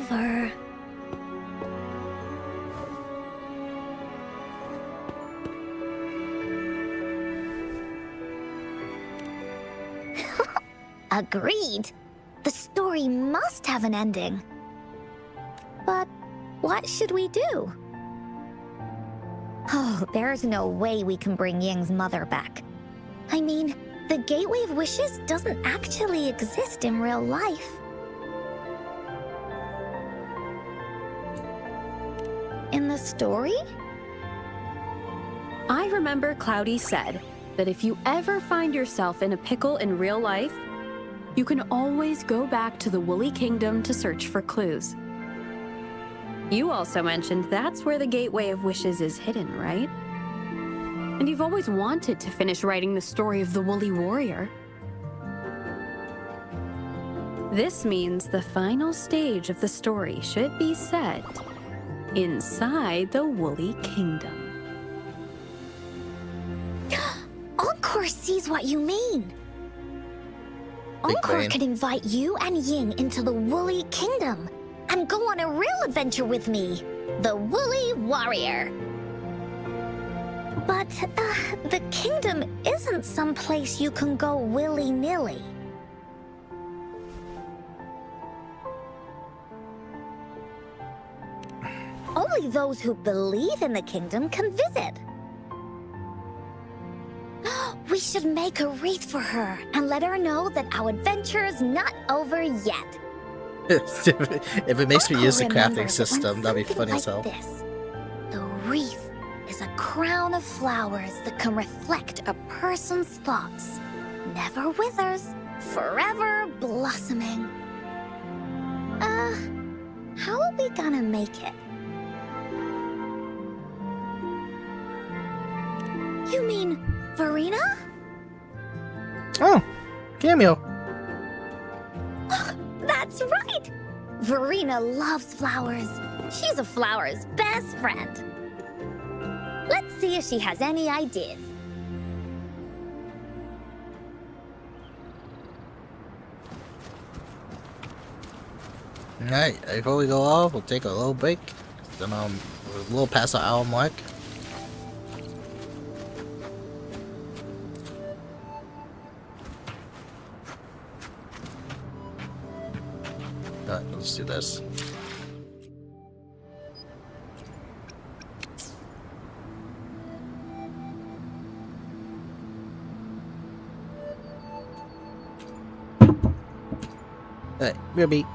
over. Agreed. The story must have an ending. But what should we do? Oh, there's no way we can bring Ying's mother back. I mean, the Gateway of Wishes doesn't actually exist in real life. In the story? I remember Cloudy said that if you ever find yourself in a pickle in real life, you can always go back to the Woolly Kingdom to search for clues. You also mentioned that's where the Gateway of Wishes is hidden, right? And you've always wanted to finish writing the story of the Woolly Warrior. This means the final stage of the story should be set inside the Woolly Kingdom. Encore sees what you mean. Big Encore brain. could invite you and Ying into the Woolly Kingdom and go on a real adventure with me, the Woolly Warrior. But the kingdom isn't someplace you can go willy-nilly. Only those who believe in the kingdom can visit. We should make a wreath for her and let her know that our adventure is not over yet. If it makes me use the Encore crafting remembers that when system, that'd be something funny as hell. like this, the wreath is a crown of flowers that can reflect a person's thoughts. Never withers, forever blossoming. How are we gonna make it? You mean Verena? Oh, cameo. That's right! Verena loves flowers. She's a flower's best friend. Let's see if she has any ideas. Alright, before we go off, we'll take a little break. Then we're a little past the hour mark. Alright, let's do this. Alright, we'll be.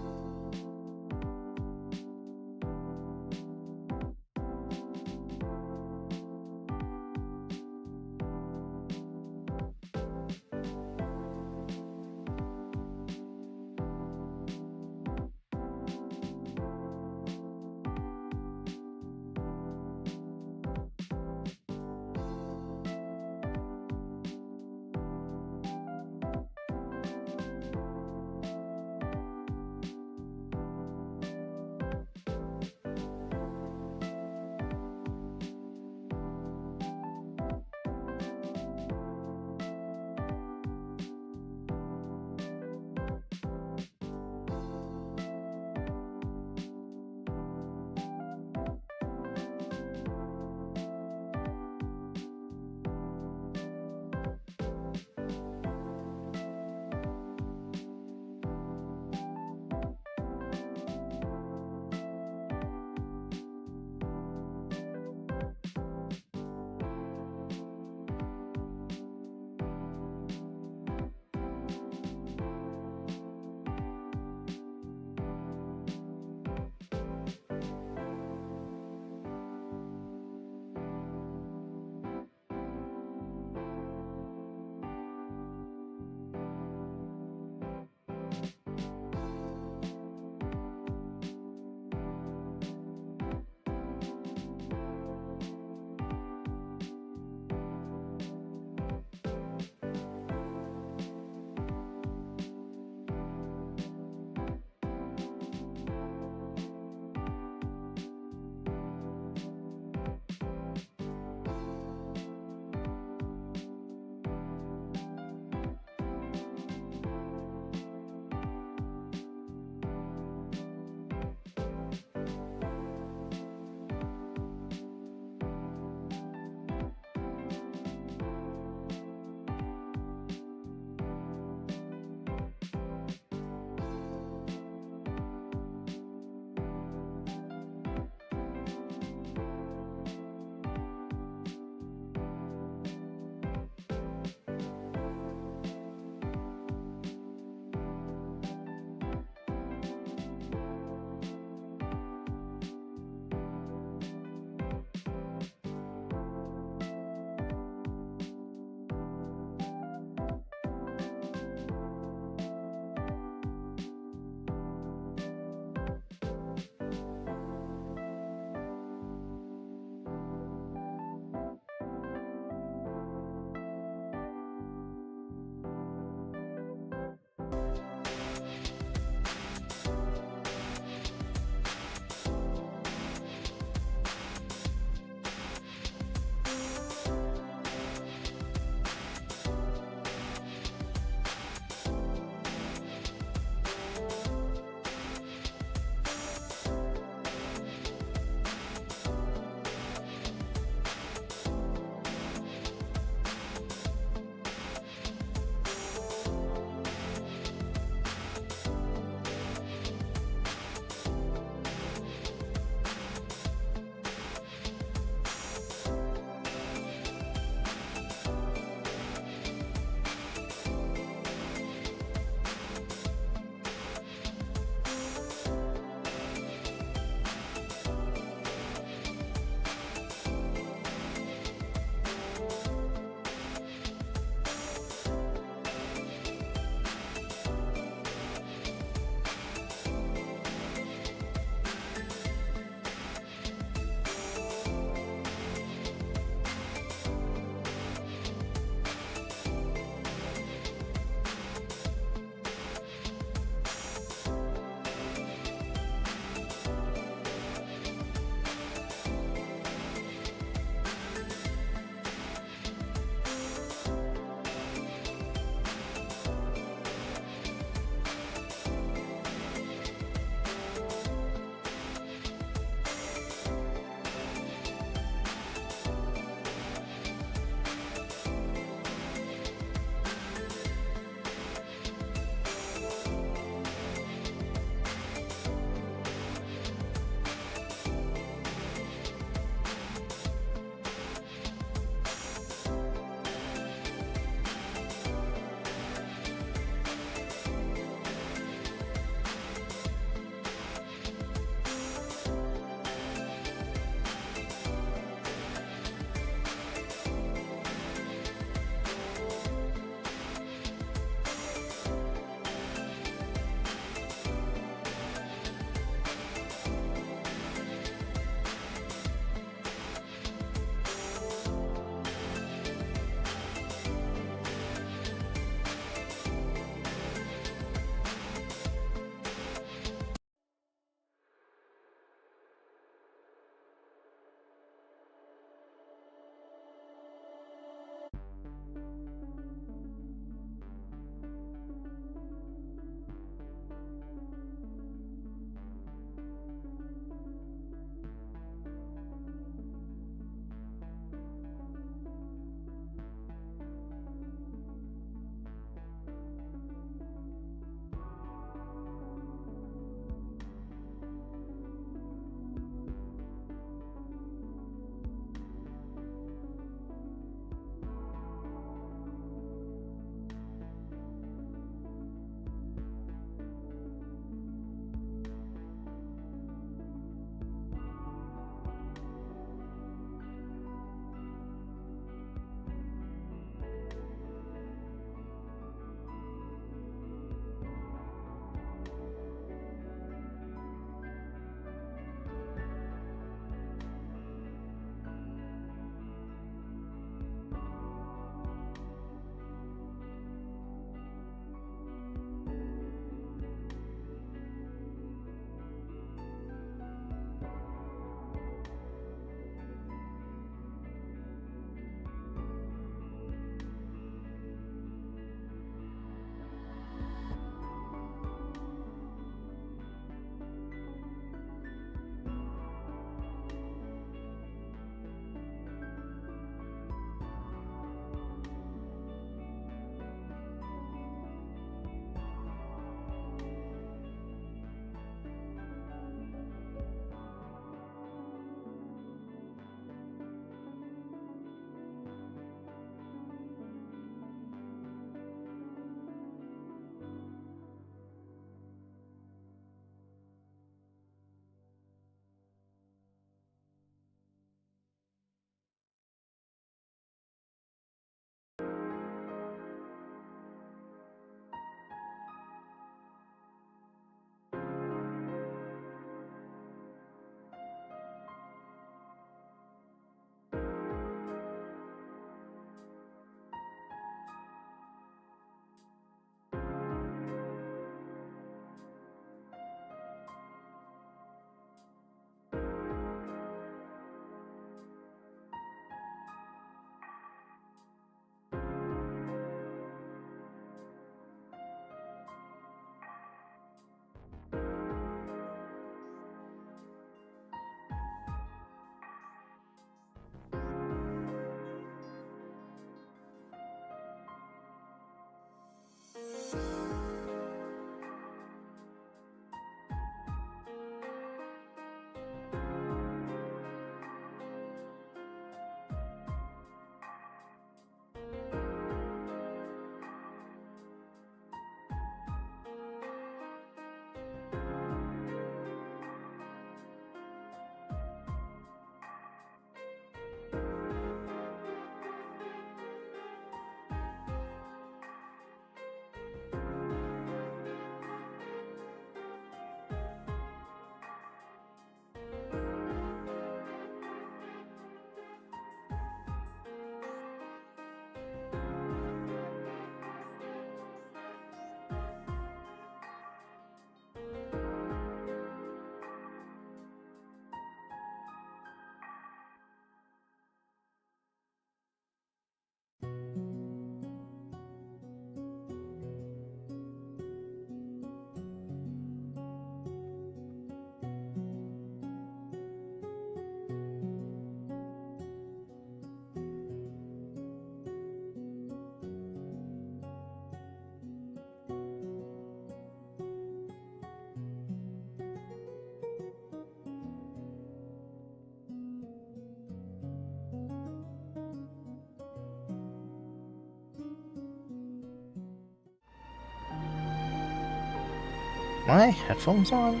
My headphones on?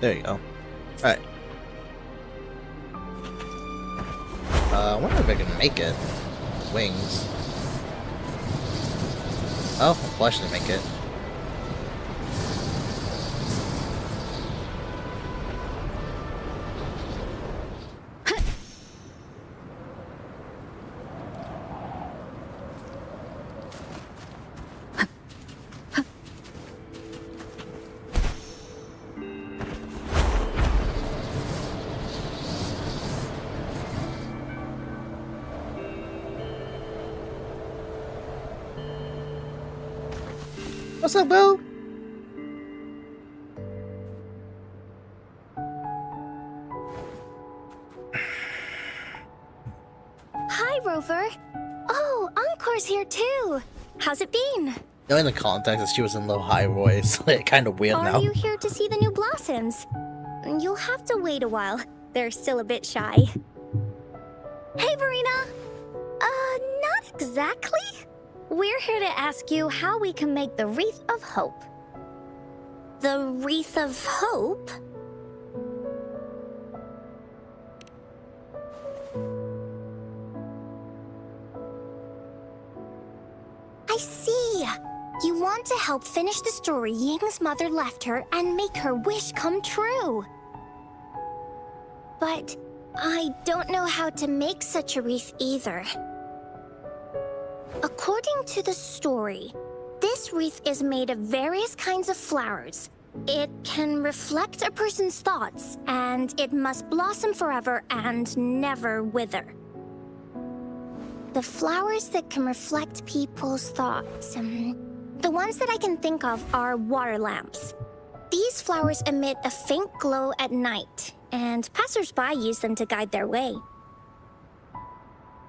There you go. Alright. I wonder if I can make it. Wings. Oh, Flesh didn't make it. What's up, Bill? Hi, Rover. Oh, Encore's here too. How's it been? Knowing the context that she was in low high voice, like kind of weird now. Are you here to see the new blossoms? You'll have to wait a while. They're still a bit shy. Hey, Verena. Not exactly. We're here to ask you how we can make the Wreath of Hope. The Wreath of Hope? I see. You want to help finish the story Ying's mother left her and make her wish come true. But I don't know how to make such a wreath either. According to the story, this wreath is made of various kinds of flowers. It can reflect a person's thoughts, and it must blossom forever and never wither. The flowers that can reflect people's thoughts, the ones that I can think of are water lamps. These flowers emit a faint glow at night, and passers-by use them to guide their way.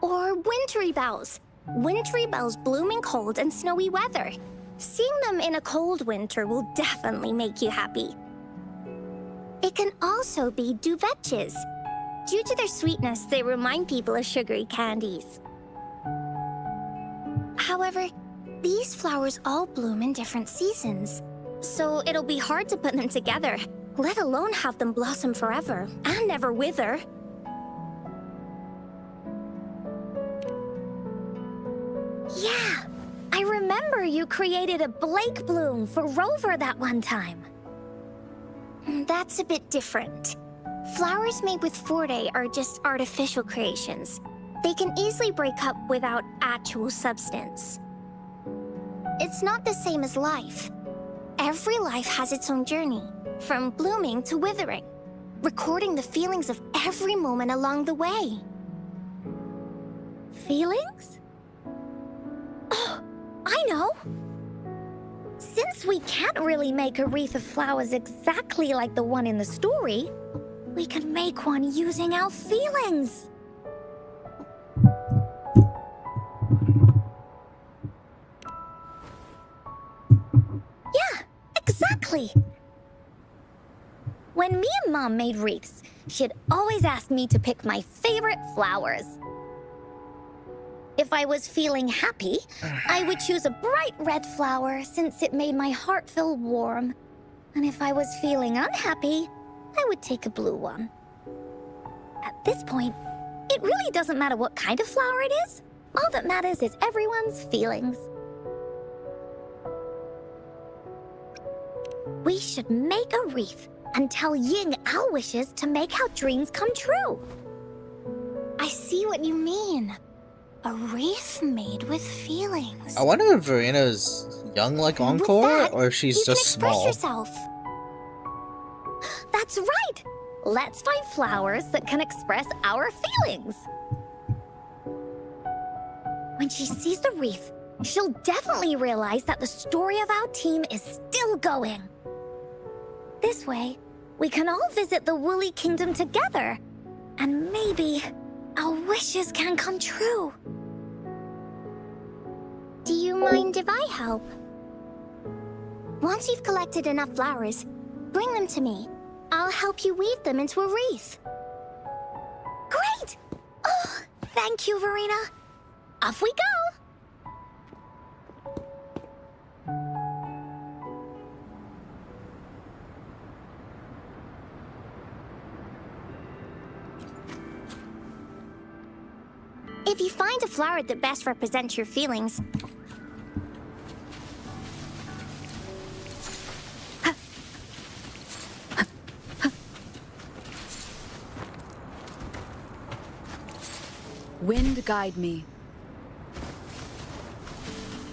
Or wintry bells. Wintry bells bloom in cold and snowy weather. Seeing them in a cold winter will definitely make you happy. It can also be duvetches. Due to their sweetness, they remind people of sugary candies. However, these flowers all bloom in different seasons, so it'll be hard to put them together, let alone have them blossom forever and never wither. Yeah, I remember you created a Blake bloom for Rover that one time. That's a bit different. Flowers made with Forte are just artificial creations. They can easily break up without actual substance. It's not the same as life. Every life has its own journey, from blooming to withering, recording the feelings of every moment along the way. Feelings? Oh, I know! Since we can't really make a wreath of flowers exactly like the one in the story, we can make one using our feelings. Yeah, exactly. When me and Mom made wreaths, she'd always ask me to pick my favorite flowers. If I was feeling happy, I would choose a bright red flower since it made my heart feel warm. And if I was feeling unhappy, I would take a blue one. At this point, it really doesn't matter what kind of flower it is. All that matters is everyone's feelings. We should make a wreath and tell Ying our wishes to make our dreams come true. I see what you mean. A wreath made with feelings. I wonder if Verena's young like Encore, or if she's just small. Yourself. That's right! Let's find flowers that can express our feelings. When she sees the wreath, she'll definitely realize that the story of our team is still going. This way, we can all visit the Woolly Kingdom together, and maybe our wishes can come true. Do you mind if I help? Once you've collected enough flowers, bring them to me. I'll help you weave them into a wreath. Great! Oh, thank you, Verena. Off we go! If you find a flower that best represents your feelings, Wind guide me.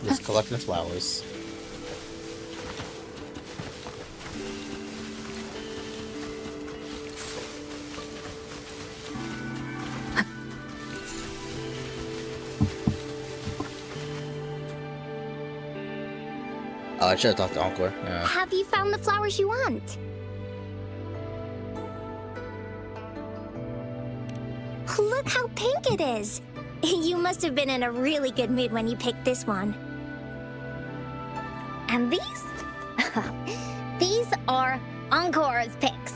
Just collecting flowers. Oh, I should have talked to Encore. Yeah. have you found the flowers you want? Look how pink it is. You must have been in a really good mood when you picked this one. And these? These are Encore's picks.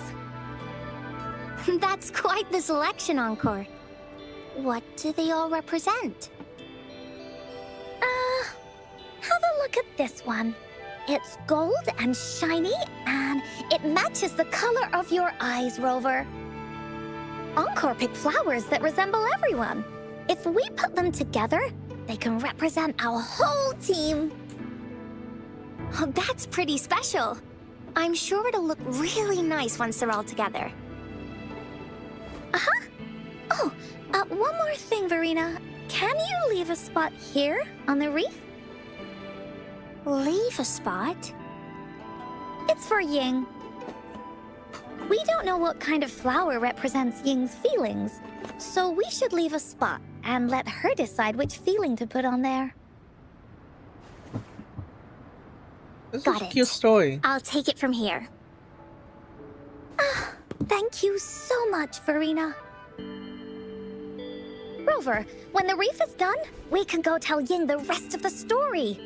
That's quite the selection, Encore. What do they all represent? Have a look at this one. It's gold and shiny, and it matches the color of your eyes, Rover. Encore picked flowers that resemble everyone. If we put them together, they can represent our whole team. Oh, that's pretty special. I'm sure it'll look really nice once they're all together. Uh-huh. Oh, one more thing, Verena. Can you leave a spot here on the reef? Leave a spot? It's for Ying. We don't know what kind of flower represents Ying's feelings, so we should leave a spot and let her decide which feeling to put on there. This Got is a it. cute story. I'll take it from here. Thank you so much, Verena. Rover, when the reef is done, we can go tell Ying the rest of the story.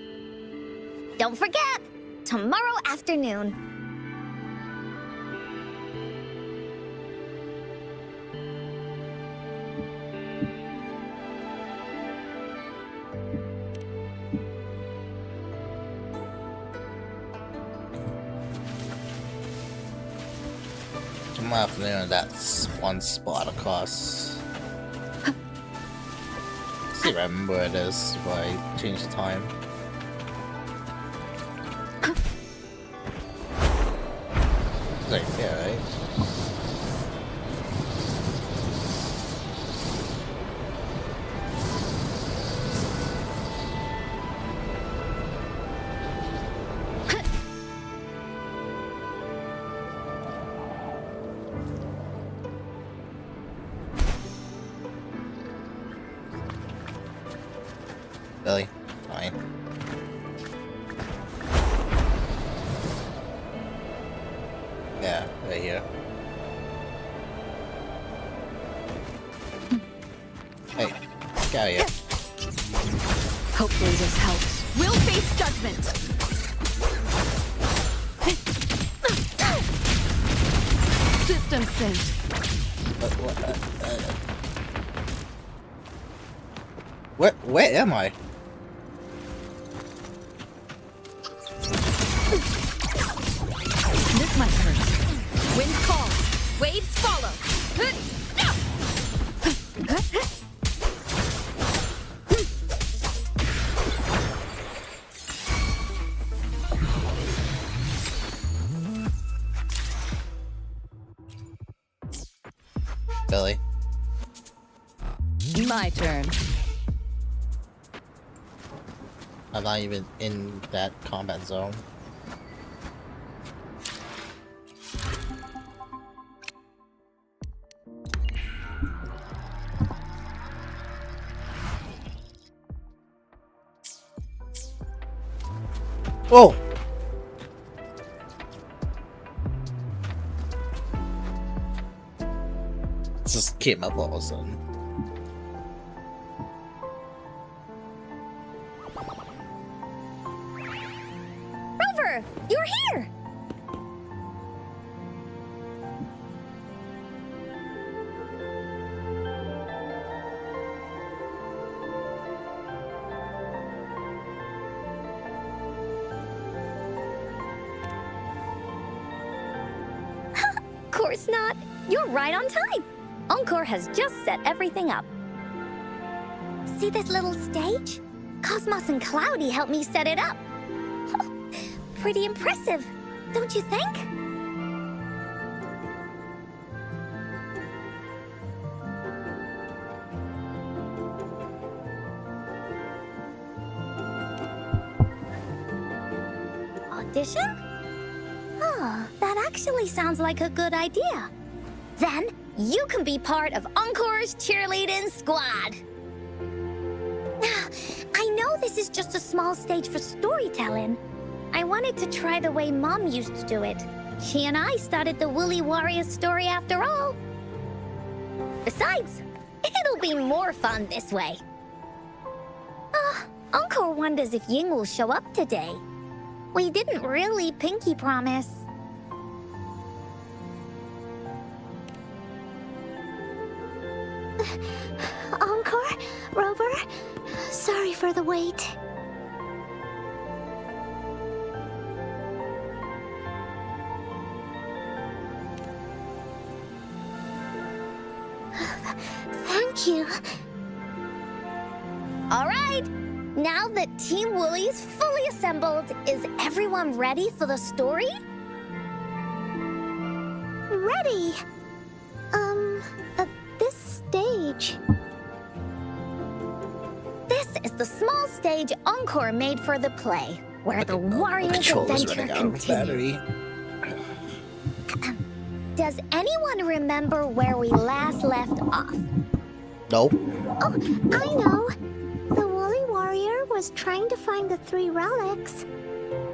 Don't forget, tomorrow afternoon. Tomorrow afternoon, that's one spot across. See if I remember where it is before I change the time. It's like, yeah, right? Billy, fine. Yeah, right here. Hey, get out of here. Hopefully this helps. We'll face judgment. System sync. Where am I? This might hurt. Wind calls. Waves follow. Billy. My turn. I'm not even in that combat zone. Oh! It just came up all of a sudden. Rover, you're here! Course not. You're right on time. Encore has just set everything up. See this little stage? Cosmos and Cloudy helped me set it up. Pretty impressive, don't you think? Audition? Oh, that actually sounds like a good idea. Then, you can be part of Encore's cheerleading squad. I know this is just a small stage for storytelling. I wanted to try the way Mom used to do it. She and I started the Woolly Warriors story after all. Besides, it'll be more fun this way. Encore wonders if Ying will show up today. We didn't really pinky promise. Encore? Rover? Sorry for the wait. Thank you. All right, now that Team Woolly's fully assembled, is everyone ready for the story? Ready. This stage. This is the small stage Encore made for the play, where the Warriors' Controller's adventure running out of continues. battery. Does anyone remember where we last left off? No. Oh, I know. The Woolly Warrior was trying to find the 3 relics,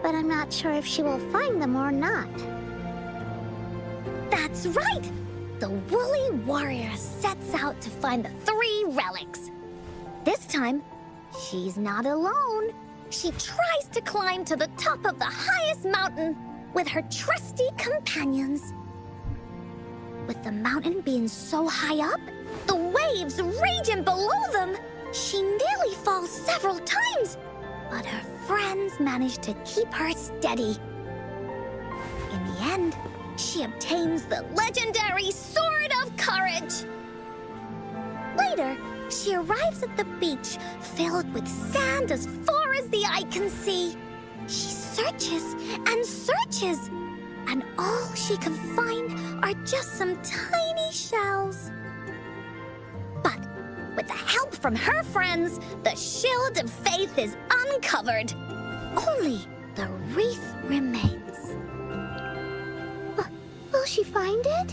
but I'm not sure if she will find them or not. That's right! The Woolly Warrior sets out to find the 3 relics. This time, she's not alone. She tries to climb to the top of the highest mountain with her trusty companions. With the mountain being so high up, the waves raging below them, she nearly falls several times, but her friends manage to keep her steady. In the end, she obtains the legendary Sword of Courage. Later, she arrives at the beach filled with sand as far as the eye can see. She searches and searches, and all she can find are just some tiny shells. But with the help from her friends, the shield of faith is uncovered. Only the wreath remains. Will she find it?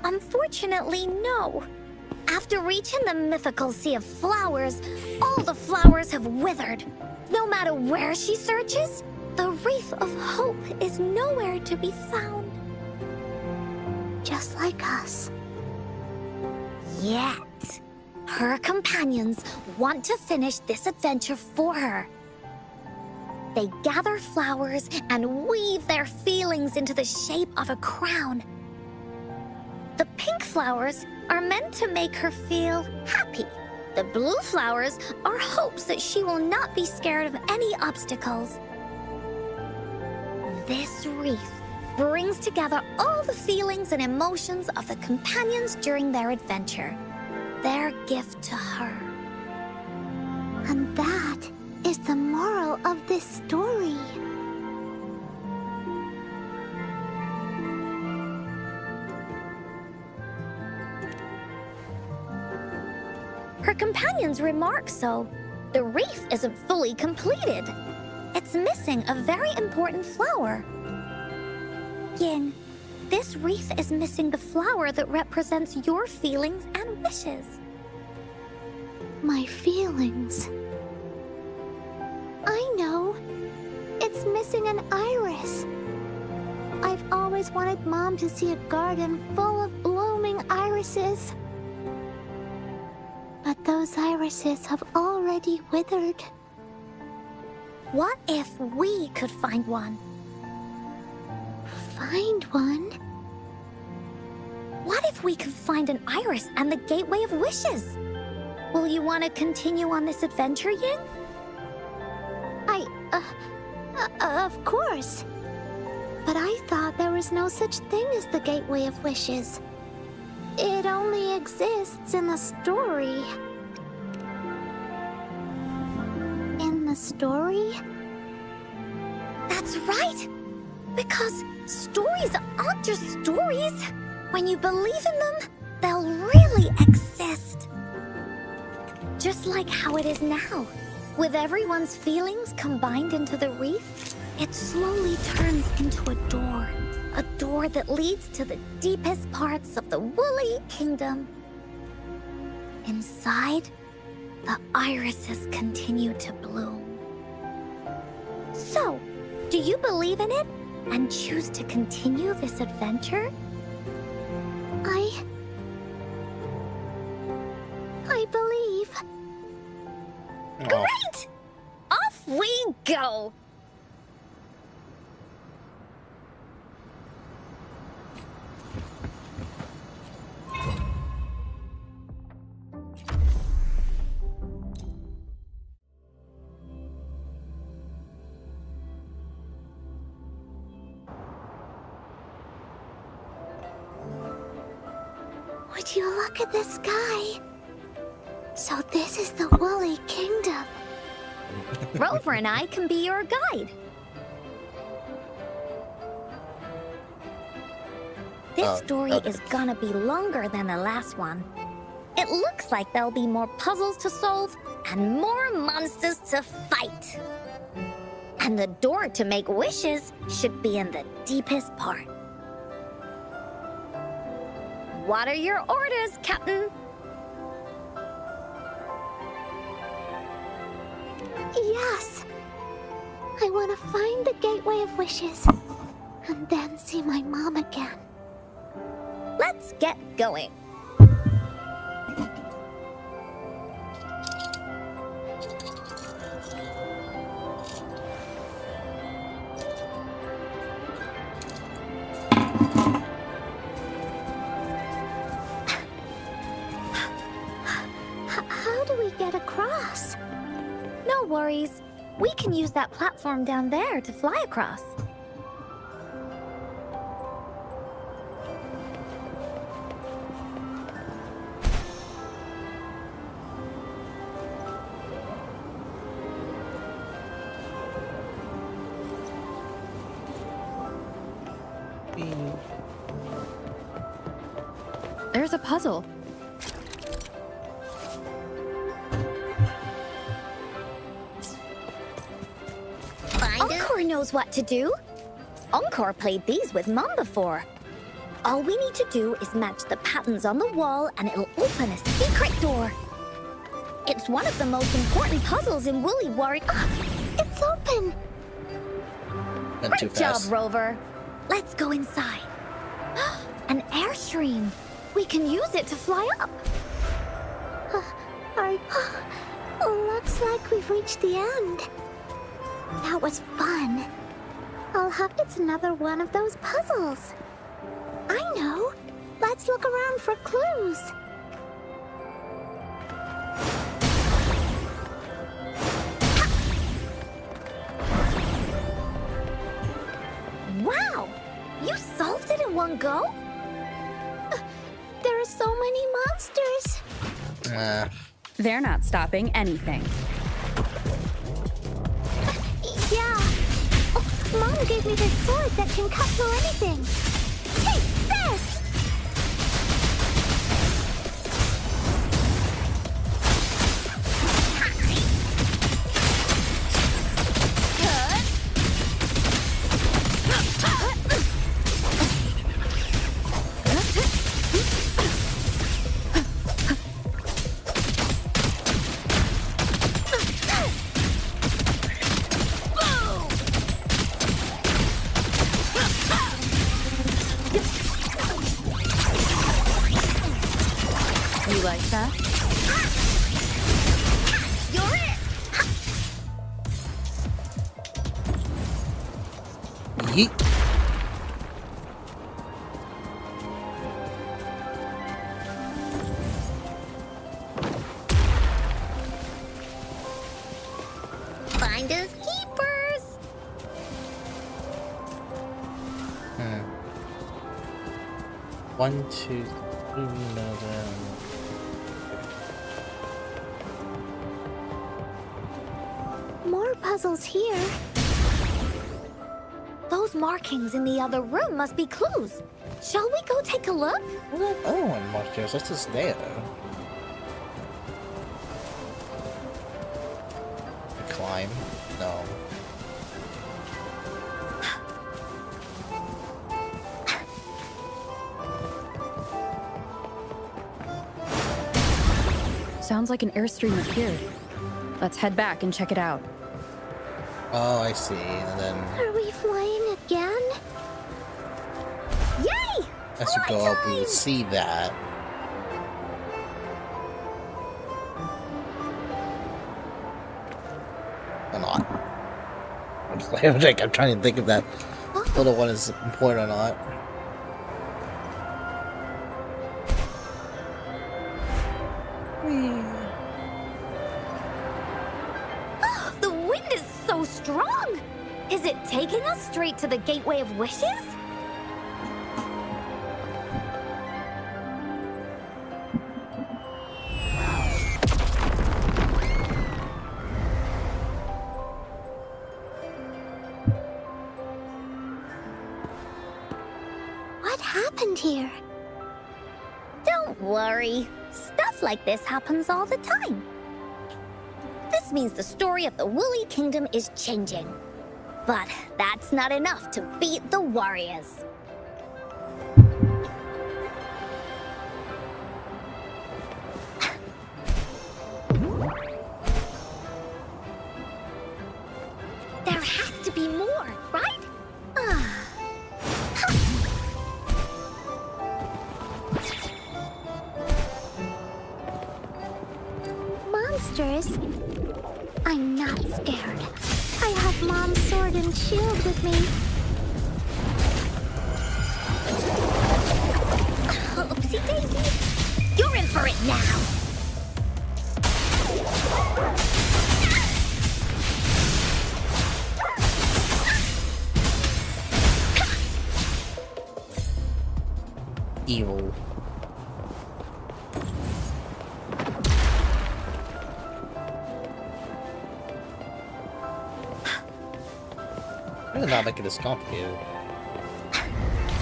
Unfortunately, no. After reaching the mythical sea of flowers, all the flowers have withered. No matter where she searches, the wreath of hope is nowhere to be found. Just like us. Yet, her companions want to finish this adventure for her. They gather flowers and weave their feelings into the shape of a crown. The pink flowers are meant to make her feel happy. The blue flowers are hopes that she will not be scared of any obstacles. This wreath brings together all the feelings and emotions of the companions during their adventure. Their gift to her. And that is the moral of this story. Her companions remark so. The wreath isn't fully completed. It's missing a very important flower. Ying, this wreath is missing the flower that represents your feelings and wishes. My feelings. I know. It's missing an iris. I've always wanted Mom to see a garden full of blooming irises. But those irises have already withered. What if we could find one? Find one? What if we could find an iris and the Gateway of Wishes? Will you want to continue on this adventure, Ying? Of course. But I thought there was no such thing as the Gateway of Wishes. It only exists in the story. story? That's right! Because stories aren't just stories. When you believe in them, they'll really exist. Just like how it is now. With everyone's feelings combined into the wreath, it slowly turns into a door. A door that leads to the deepest parts of the Woolly Kingdom. Inside, the irises continue to bloom. So, do you believe in it and choose to continue this adventure? I believe. Aw. Great! Off we go! Would you look at the sky? So this is the Woolly Kingdom. Rover and I can be your guide. This story okay. is gonna be longer than the last one. It looks like there'll be more puzzles to solve and more monsters to fight. And the door to make wishes should be in the deepest part. What are your orders, Captain? Yes. I want to find the Gateway of Wishes and then see my mom again. Let's get going. How do we get across? No worries. We can use that platform down there to fly across. There's a puzzle. Encore knows what to do. Encore played these with Mom before. All we need to do is match the patterns on the wall and it'll open a secret door. It's one of the most important puzzles in Woolly Warrior. It's open. And too Great job, fast. Rover. Let's go inside. An airstream. We can use it to fly up. Looks like we've reached the end. That was fun. I'll hope it's another one of those puzzles. I know. Let's look around for clues. Wow! You solved it in one go? There are so many monsters. They're not stopping anything. Yeah. Oh, Mom gave me this sword that can cut through anything. Take this! You like that? You're it! Yeet. Finders keepers! One, two, three, no, More puzzles here. Those markings in the other room must be clues. Shall we go take a look? Well, that other one markers, that's just there. Climb? No. Sounds like an airstream appeared. Let's head back and check it out. Oh, I see. And then Are we flying again? Yay! as you go up, we would see that. Or not. I'm trying to think if that little one is important or not. The wind is so strong! Is it taking us straight to the Gateway of Wishes? What happened here? Don't worry. Stuff like this happens all the time. This means the story of the Woolly Kingdom is changing. But that's not enough to beat the Warriors. There has to be more, right? Monsters? I'm not scared. I have Mom's sword and shield with me. Oopsie daisy. You're in for it now. Evil. Really not making this complicated.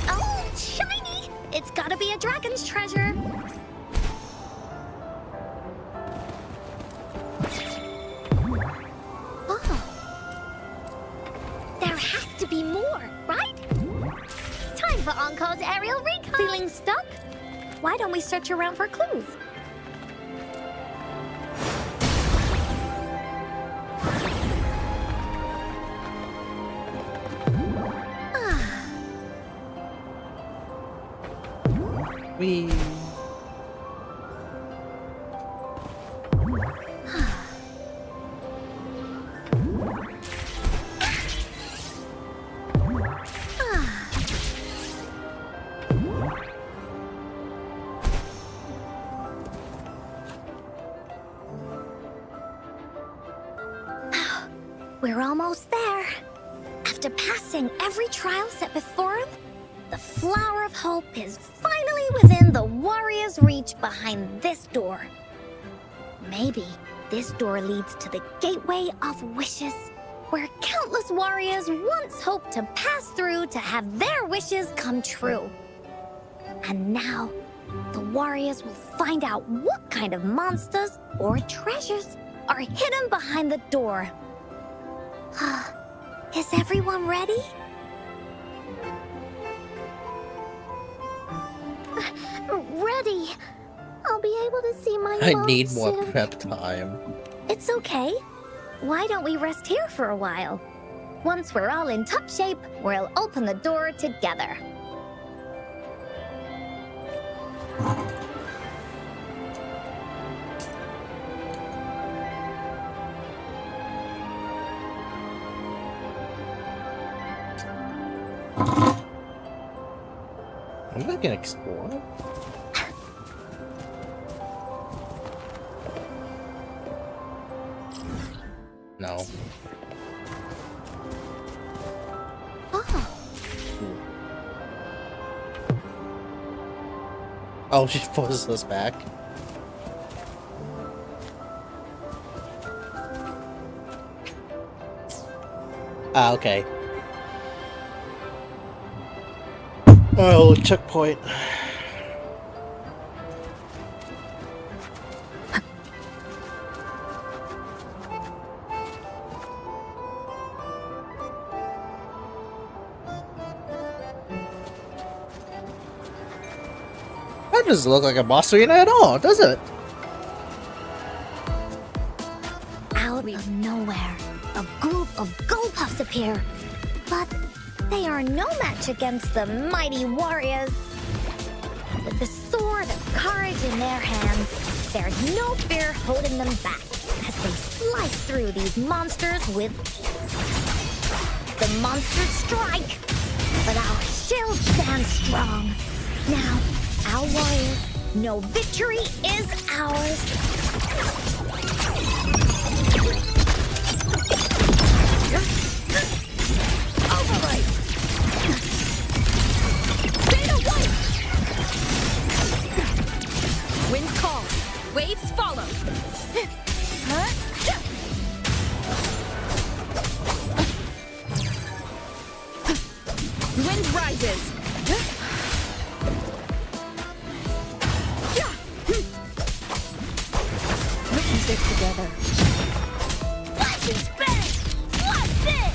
Oh, shiny! It's gotta be a dragon's treasure. Oh. There has to be more, right? Time for Encore's aerial recon. Feeling stuck? Why don't we search around for clues? Wee. We're almost there. After passing every trial set before him, the Flower of Hope is finally within the Warrior's reach behind this door. Maybe this door leads to the Gateway of Wishes, where countless warriors once hoped to pass through to have their wishes come true. And now, the warriors will find out what kind of monsters or treasures are hidden behind the door. Is everyone ready? Ready. I'll be able to see my I mom need more soon. prep time. It's okay. Why don't we rest here for a while? Once we're all in top shape, we'll open the door together. I'm not gonna explore. No. Oh, she pushes us back. Ah, okay. Oh, checkpoint. That doesn't look like a boss arena at all, does it? Out of nowhere, a group of Go-Puffs appear. But they are no match against the mighty warriors. With the sword of courage in their hands, there's no fear holding them back as they slice through these monsters with ease. The monsters strike, but our shield stands strong. Now, our warriors know victory is ours. Overlay! Beta White! Wind calls, waves follow. Wind rises. We can stick together. Watch it spin! Watch it!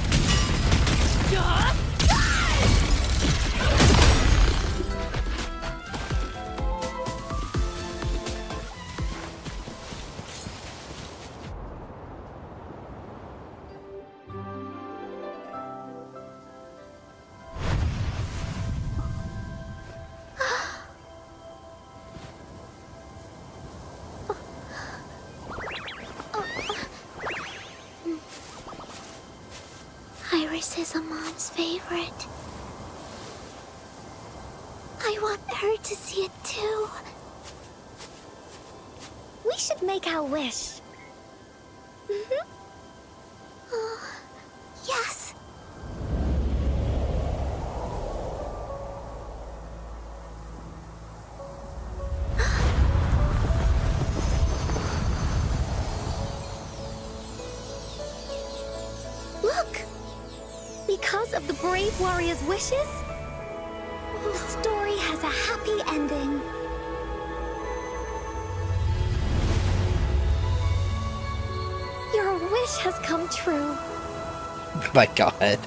Iris is a mom's favorite. I want her to see it too. We should make our wish. Yes. Look! Because of the brave warrior's wishes, the story has a happy ending. Your wish has come true. My god.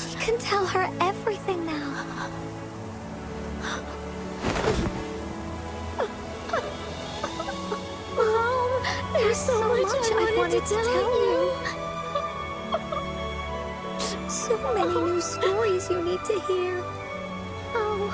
She can tell her everything now. Mom, there's so much I wanted to tell you. So many new stories you need to hear. Oh.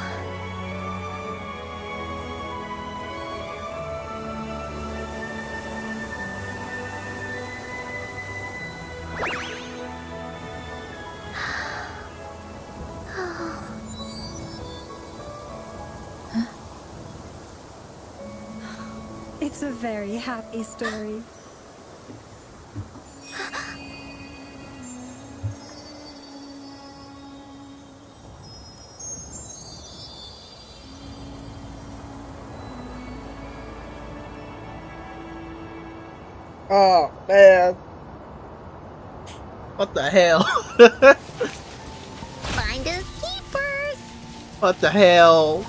It's a very happy story. Oh man. What the hell? Find us keepers. What the hell?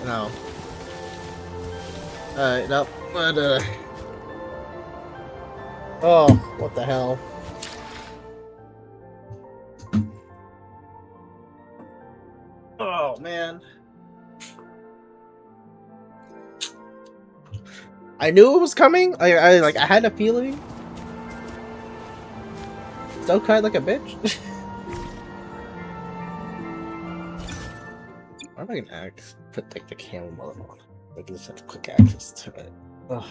No. Alright, nope. Oh, what the hell? Oh man. I knew it was coming. I had a feeling. Still cried like a bitch. Why am I gonna put like the camera mode on? I just have quick access to it. Ugh.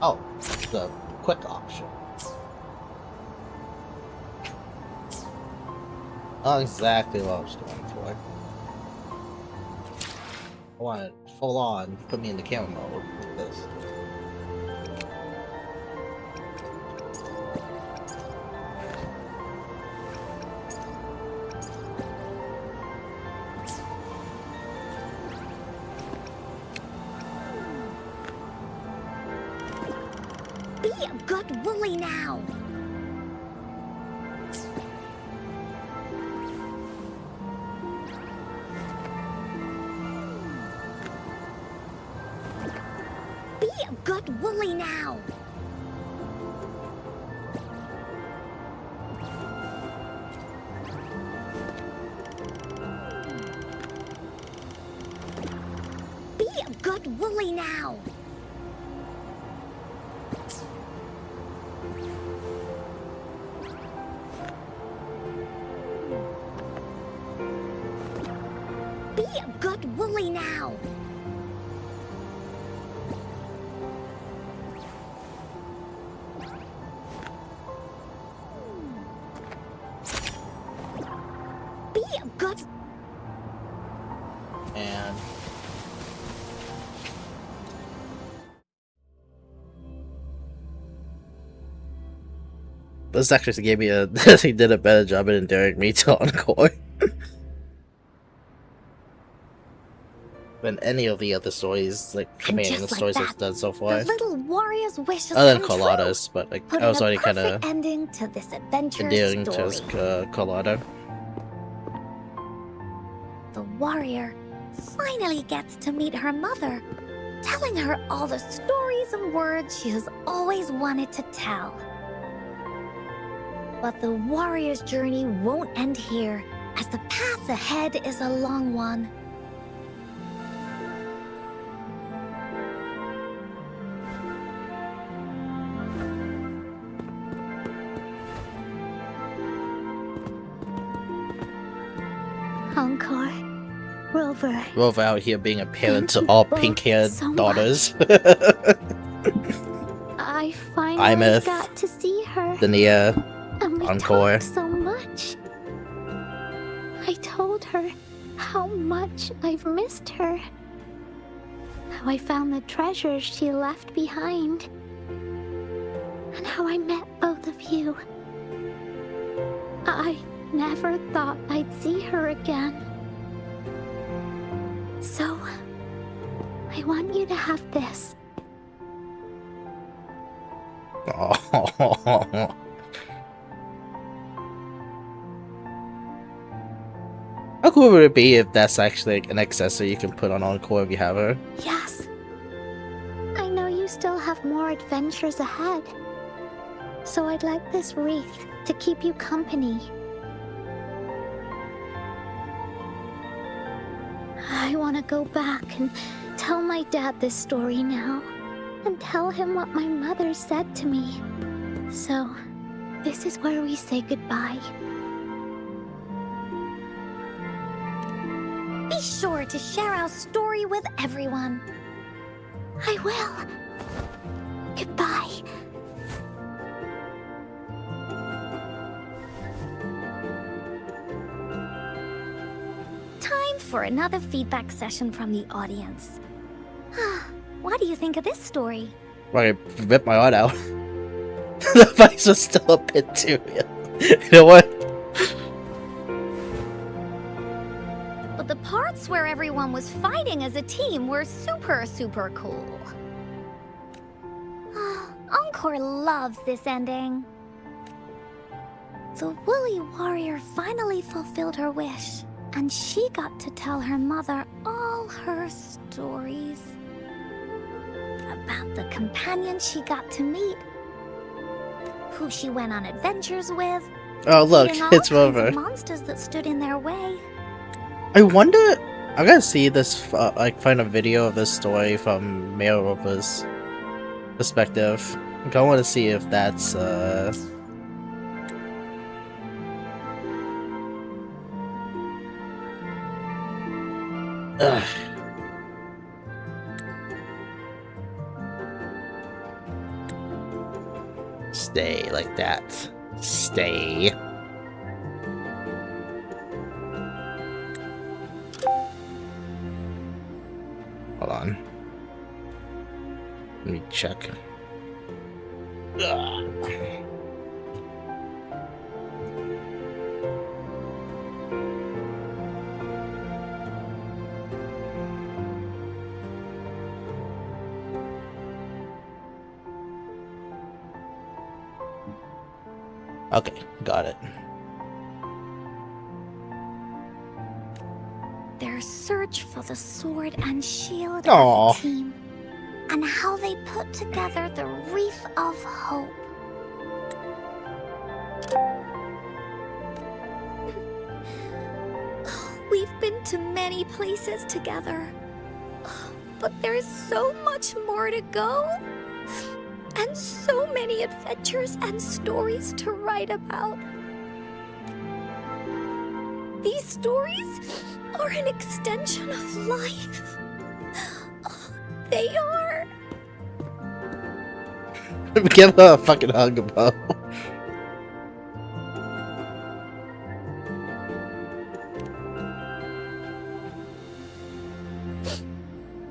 Oh, the quick option. Not exactly what I was going for. I want it full on, put me in the camera mode like this. Be a good woolly now. Be a good woolly now. Be a good woolly now. Be a good woolly now. Be a good. And this actually gave me a he did a better job at endearing me to Encore than any of the other stories, like And companion just like stories that, I've done so far. The little warrior's wishes Other than come true, Coladas, but like putting I was a already perfect kind of ending to this adventurous endearing to story. his Colada. The warrior finally gets to meet her mother, telling her all the stories and words she has always wanted to tell. But the warrior's journey won't end here, as the path ahead is a long one. Encore, Rover, Rover out here being a parent to all both pink-haired so daughters. I finally Imeth, got to see her. Dania, And we Encore. talked so much. I told her how much I've missed her. How I found the treasures she left behind. And how I met both of you. I never thought I'd see her again. So, I want you to have this. Oh. How cool would it be if that's actually like, an accessory you can put on Encore if you have her? Yes. I know you still have more adventures ahead. So I'd like this wreath to keep you company. I want to go back and tell my dad this story now. And tell him what my mother said to me. So, this is where we say goodbye. Be sure to share our story with everyone. I will. Goodbye. Time for another feedback session from the audience. What do you think of this story? I ripped my heart out. The face was still a bit too real. You know what? But the parts where everyone was fighting as a team were super, super cool. Encore loves this ending. The woolly warrior finally fulfilled her wish, and she got to tell her mother all her stories. About the companions she got to meet, who she went on adventures with, Oh look, defeating all it's kinds of Rover. monsters that stood in their way. I wonder. I gotta see this. Like, find a video of this story from Mayor Rover's perspective. Like, I want to see if that's Ugh. Stay like that. Stay. Let me check. Ugh. Okay, got it. Their search for the sword and shield Aw. as a team, and how they put together the Wreath of Hope. We've been to many places together, but there's so much more to go, and so many adventures and stories to write about. These stories are an extension of life. They are. Give her a fucking hug, bro.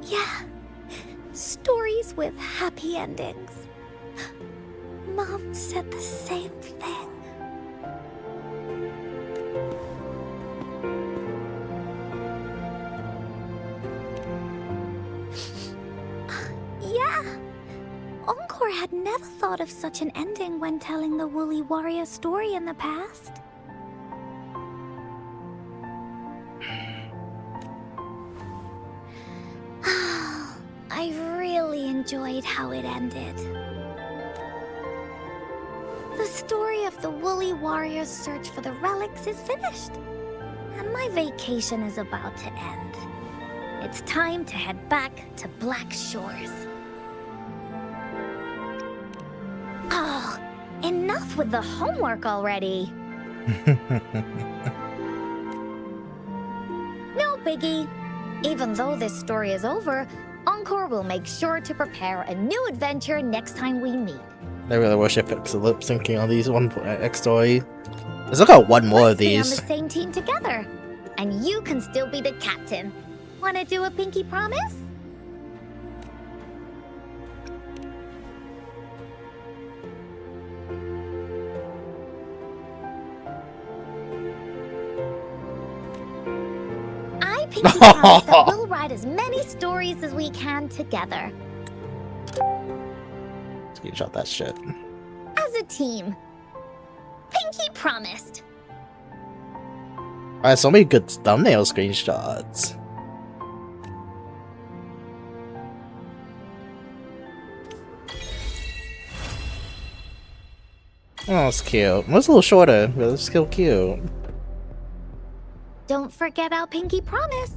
Yeah, stories with happy endings. Mom said the same thing. Yeah, Encore had never thought of such an ending when telling the Woolly Warrior story in the past. I really enjoyed how it ended. The story of the Woolly Warrior's search for the relics is finished, and my vacation is about to end. It's time to head back to Black Shores. Oh, enough with the homework already. No biggie. Even though this story is over, Encore will make sure to prepare a new adventure next time we meet. I really wish I fixed the lip syncing on these 1.x story. There's like one more of Let's stay on these. the same team together, and you can still be the captain. Wanna do a pinky promise? I pinky promise that we'll write as many stories as we can together. Screenshot that shit. As a team. Pinky promised. Alright, so many good thumbnail screenshots. Oh, it's cute. It was a little shorter, but it's still cute. Don't forget our pinky promise.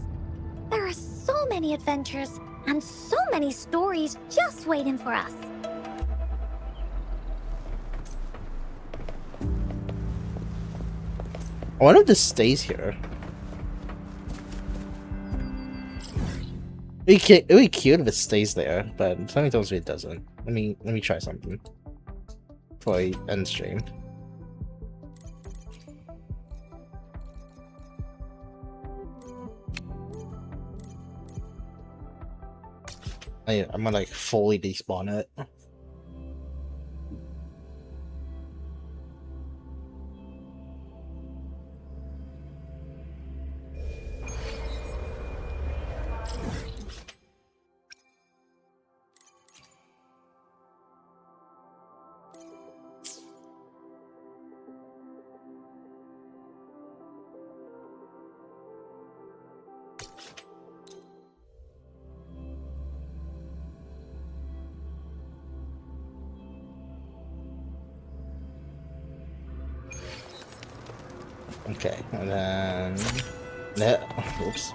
There are so many adventures and so many stories just waiting for us. I wonder if this stays here. It'd be cute if it stays there, but something tells me it doesn't. Let me try something before I end stream. I'm gonna like fully despawn it. Okay, and then... Yeah, oops.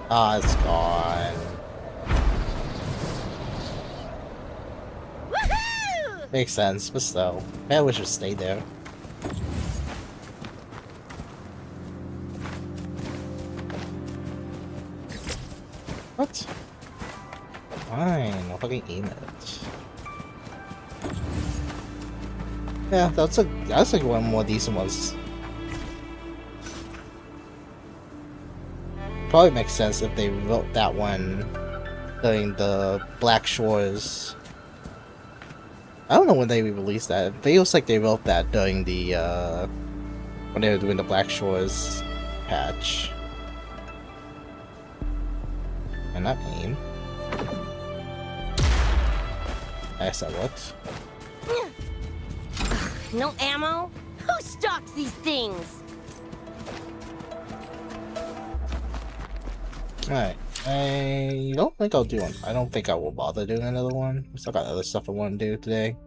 Ah, it's gone. Woohoo! Makes sense, but still. Maybe I wish it stayed there. What? Fine, I'll fucking aim it. Yeah, that's like one more decent ones. probably makes sense if they wrote that one during the Black Shores. I don't know when they released that. It feels like they wrote that during the when they were doing the Black Shores patch. And not aim. I guess that works. No ammo? Who stocks these things? Alright. I don't think I'll do one. I don't think I will bother doing another one. I still got other stuff I want to do today.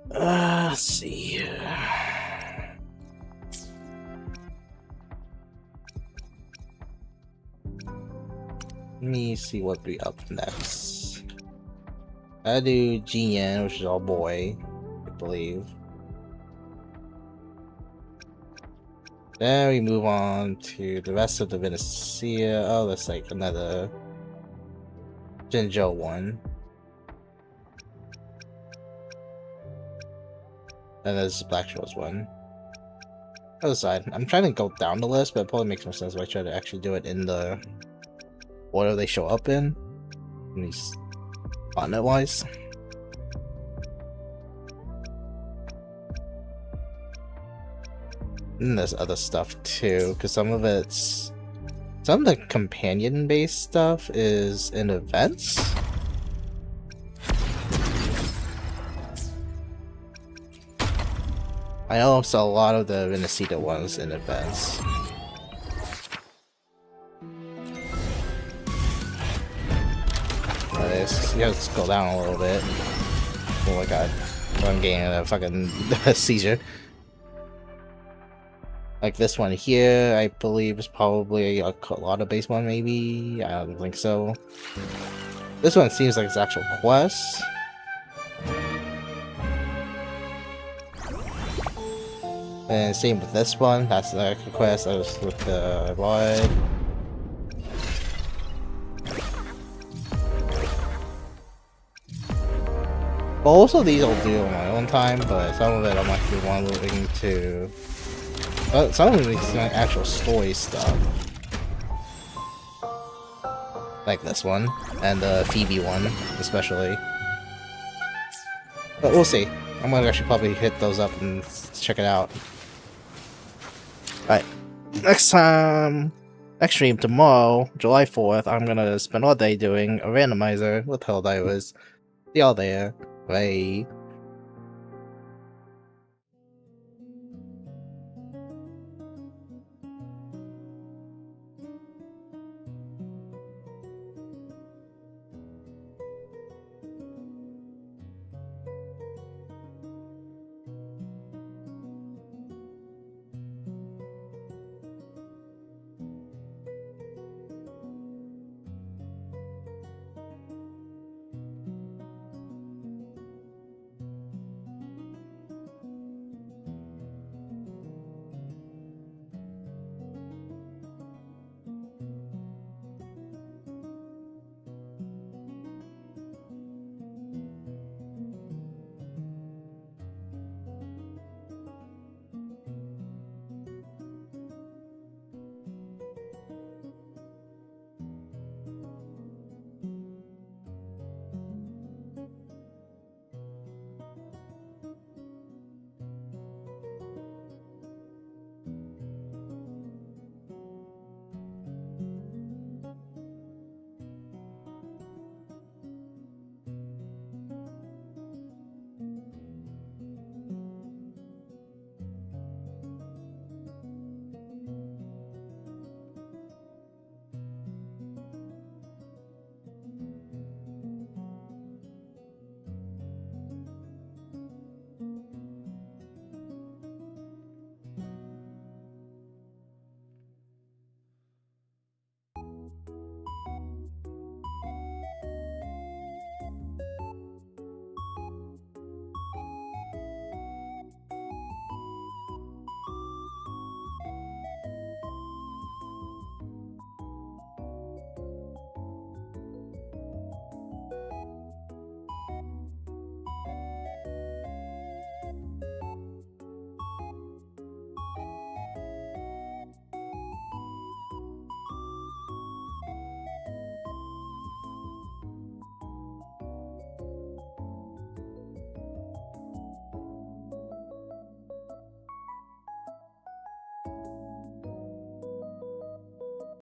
Let's see. Let me see what we up next. I do Jian, which is all boy, I believe. Then we move on to the rest of the Venecia. Oh, that's like another Jinzhou one. And there's Black Shores one. Other side. I'm trying to go down the list, but it probably makes more sense if I try to actually do it in the order they show up in. At least botnet wise. And there's other stuff too, because some of the companion based stuff is in events. I know it's a lot of the Venecita ones in events. You gotta scroll down a little bit. Oh my god. I'm getting a fucking seizure. Like this one here, I believe is probably a Colada-based one, maybe? I don't think so. This one seems like it's actual quest. And same with this one, that's the actual quest. I was with the rod. Most of these I'll do on my own time, but some of it I'm actually wanting to. Some of these are actual story stuff, like this one and the Phoebe one, especially. But we'll see. I'm gonna actually probably hit those up and check it out. Alright, next stream tomorrow, July 4th, I'm gonna spend all day doing a randomizer with Helldivers. See y'all there. Bye.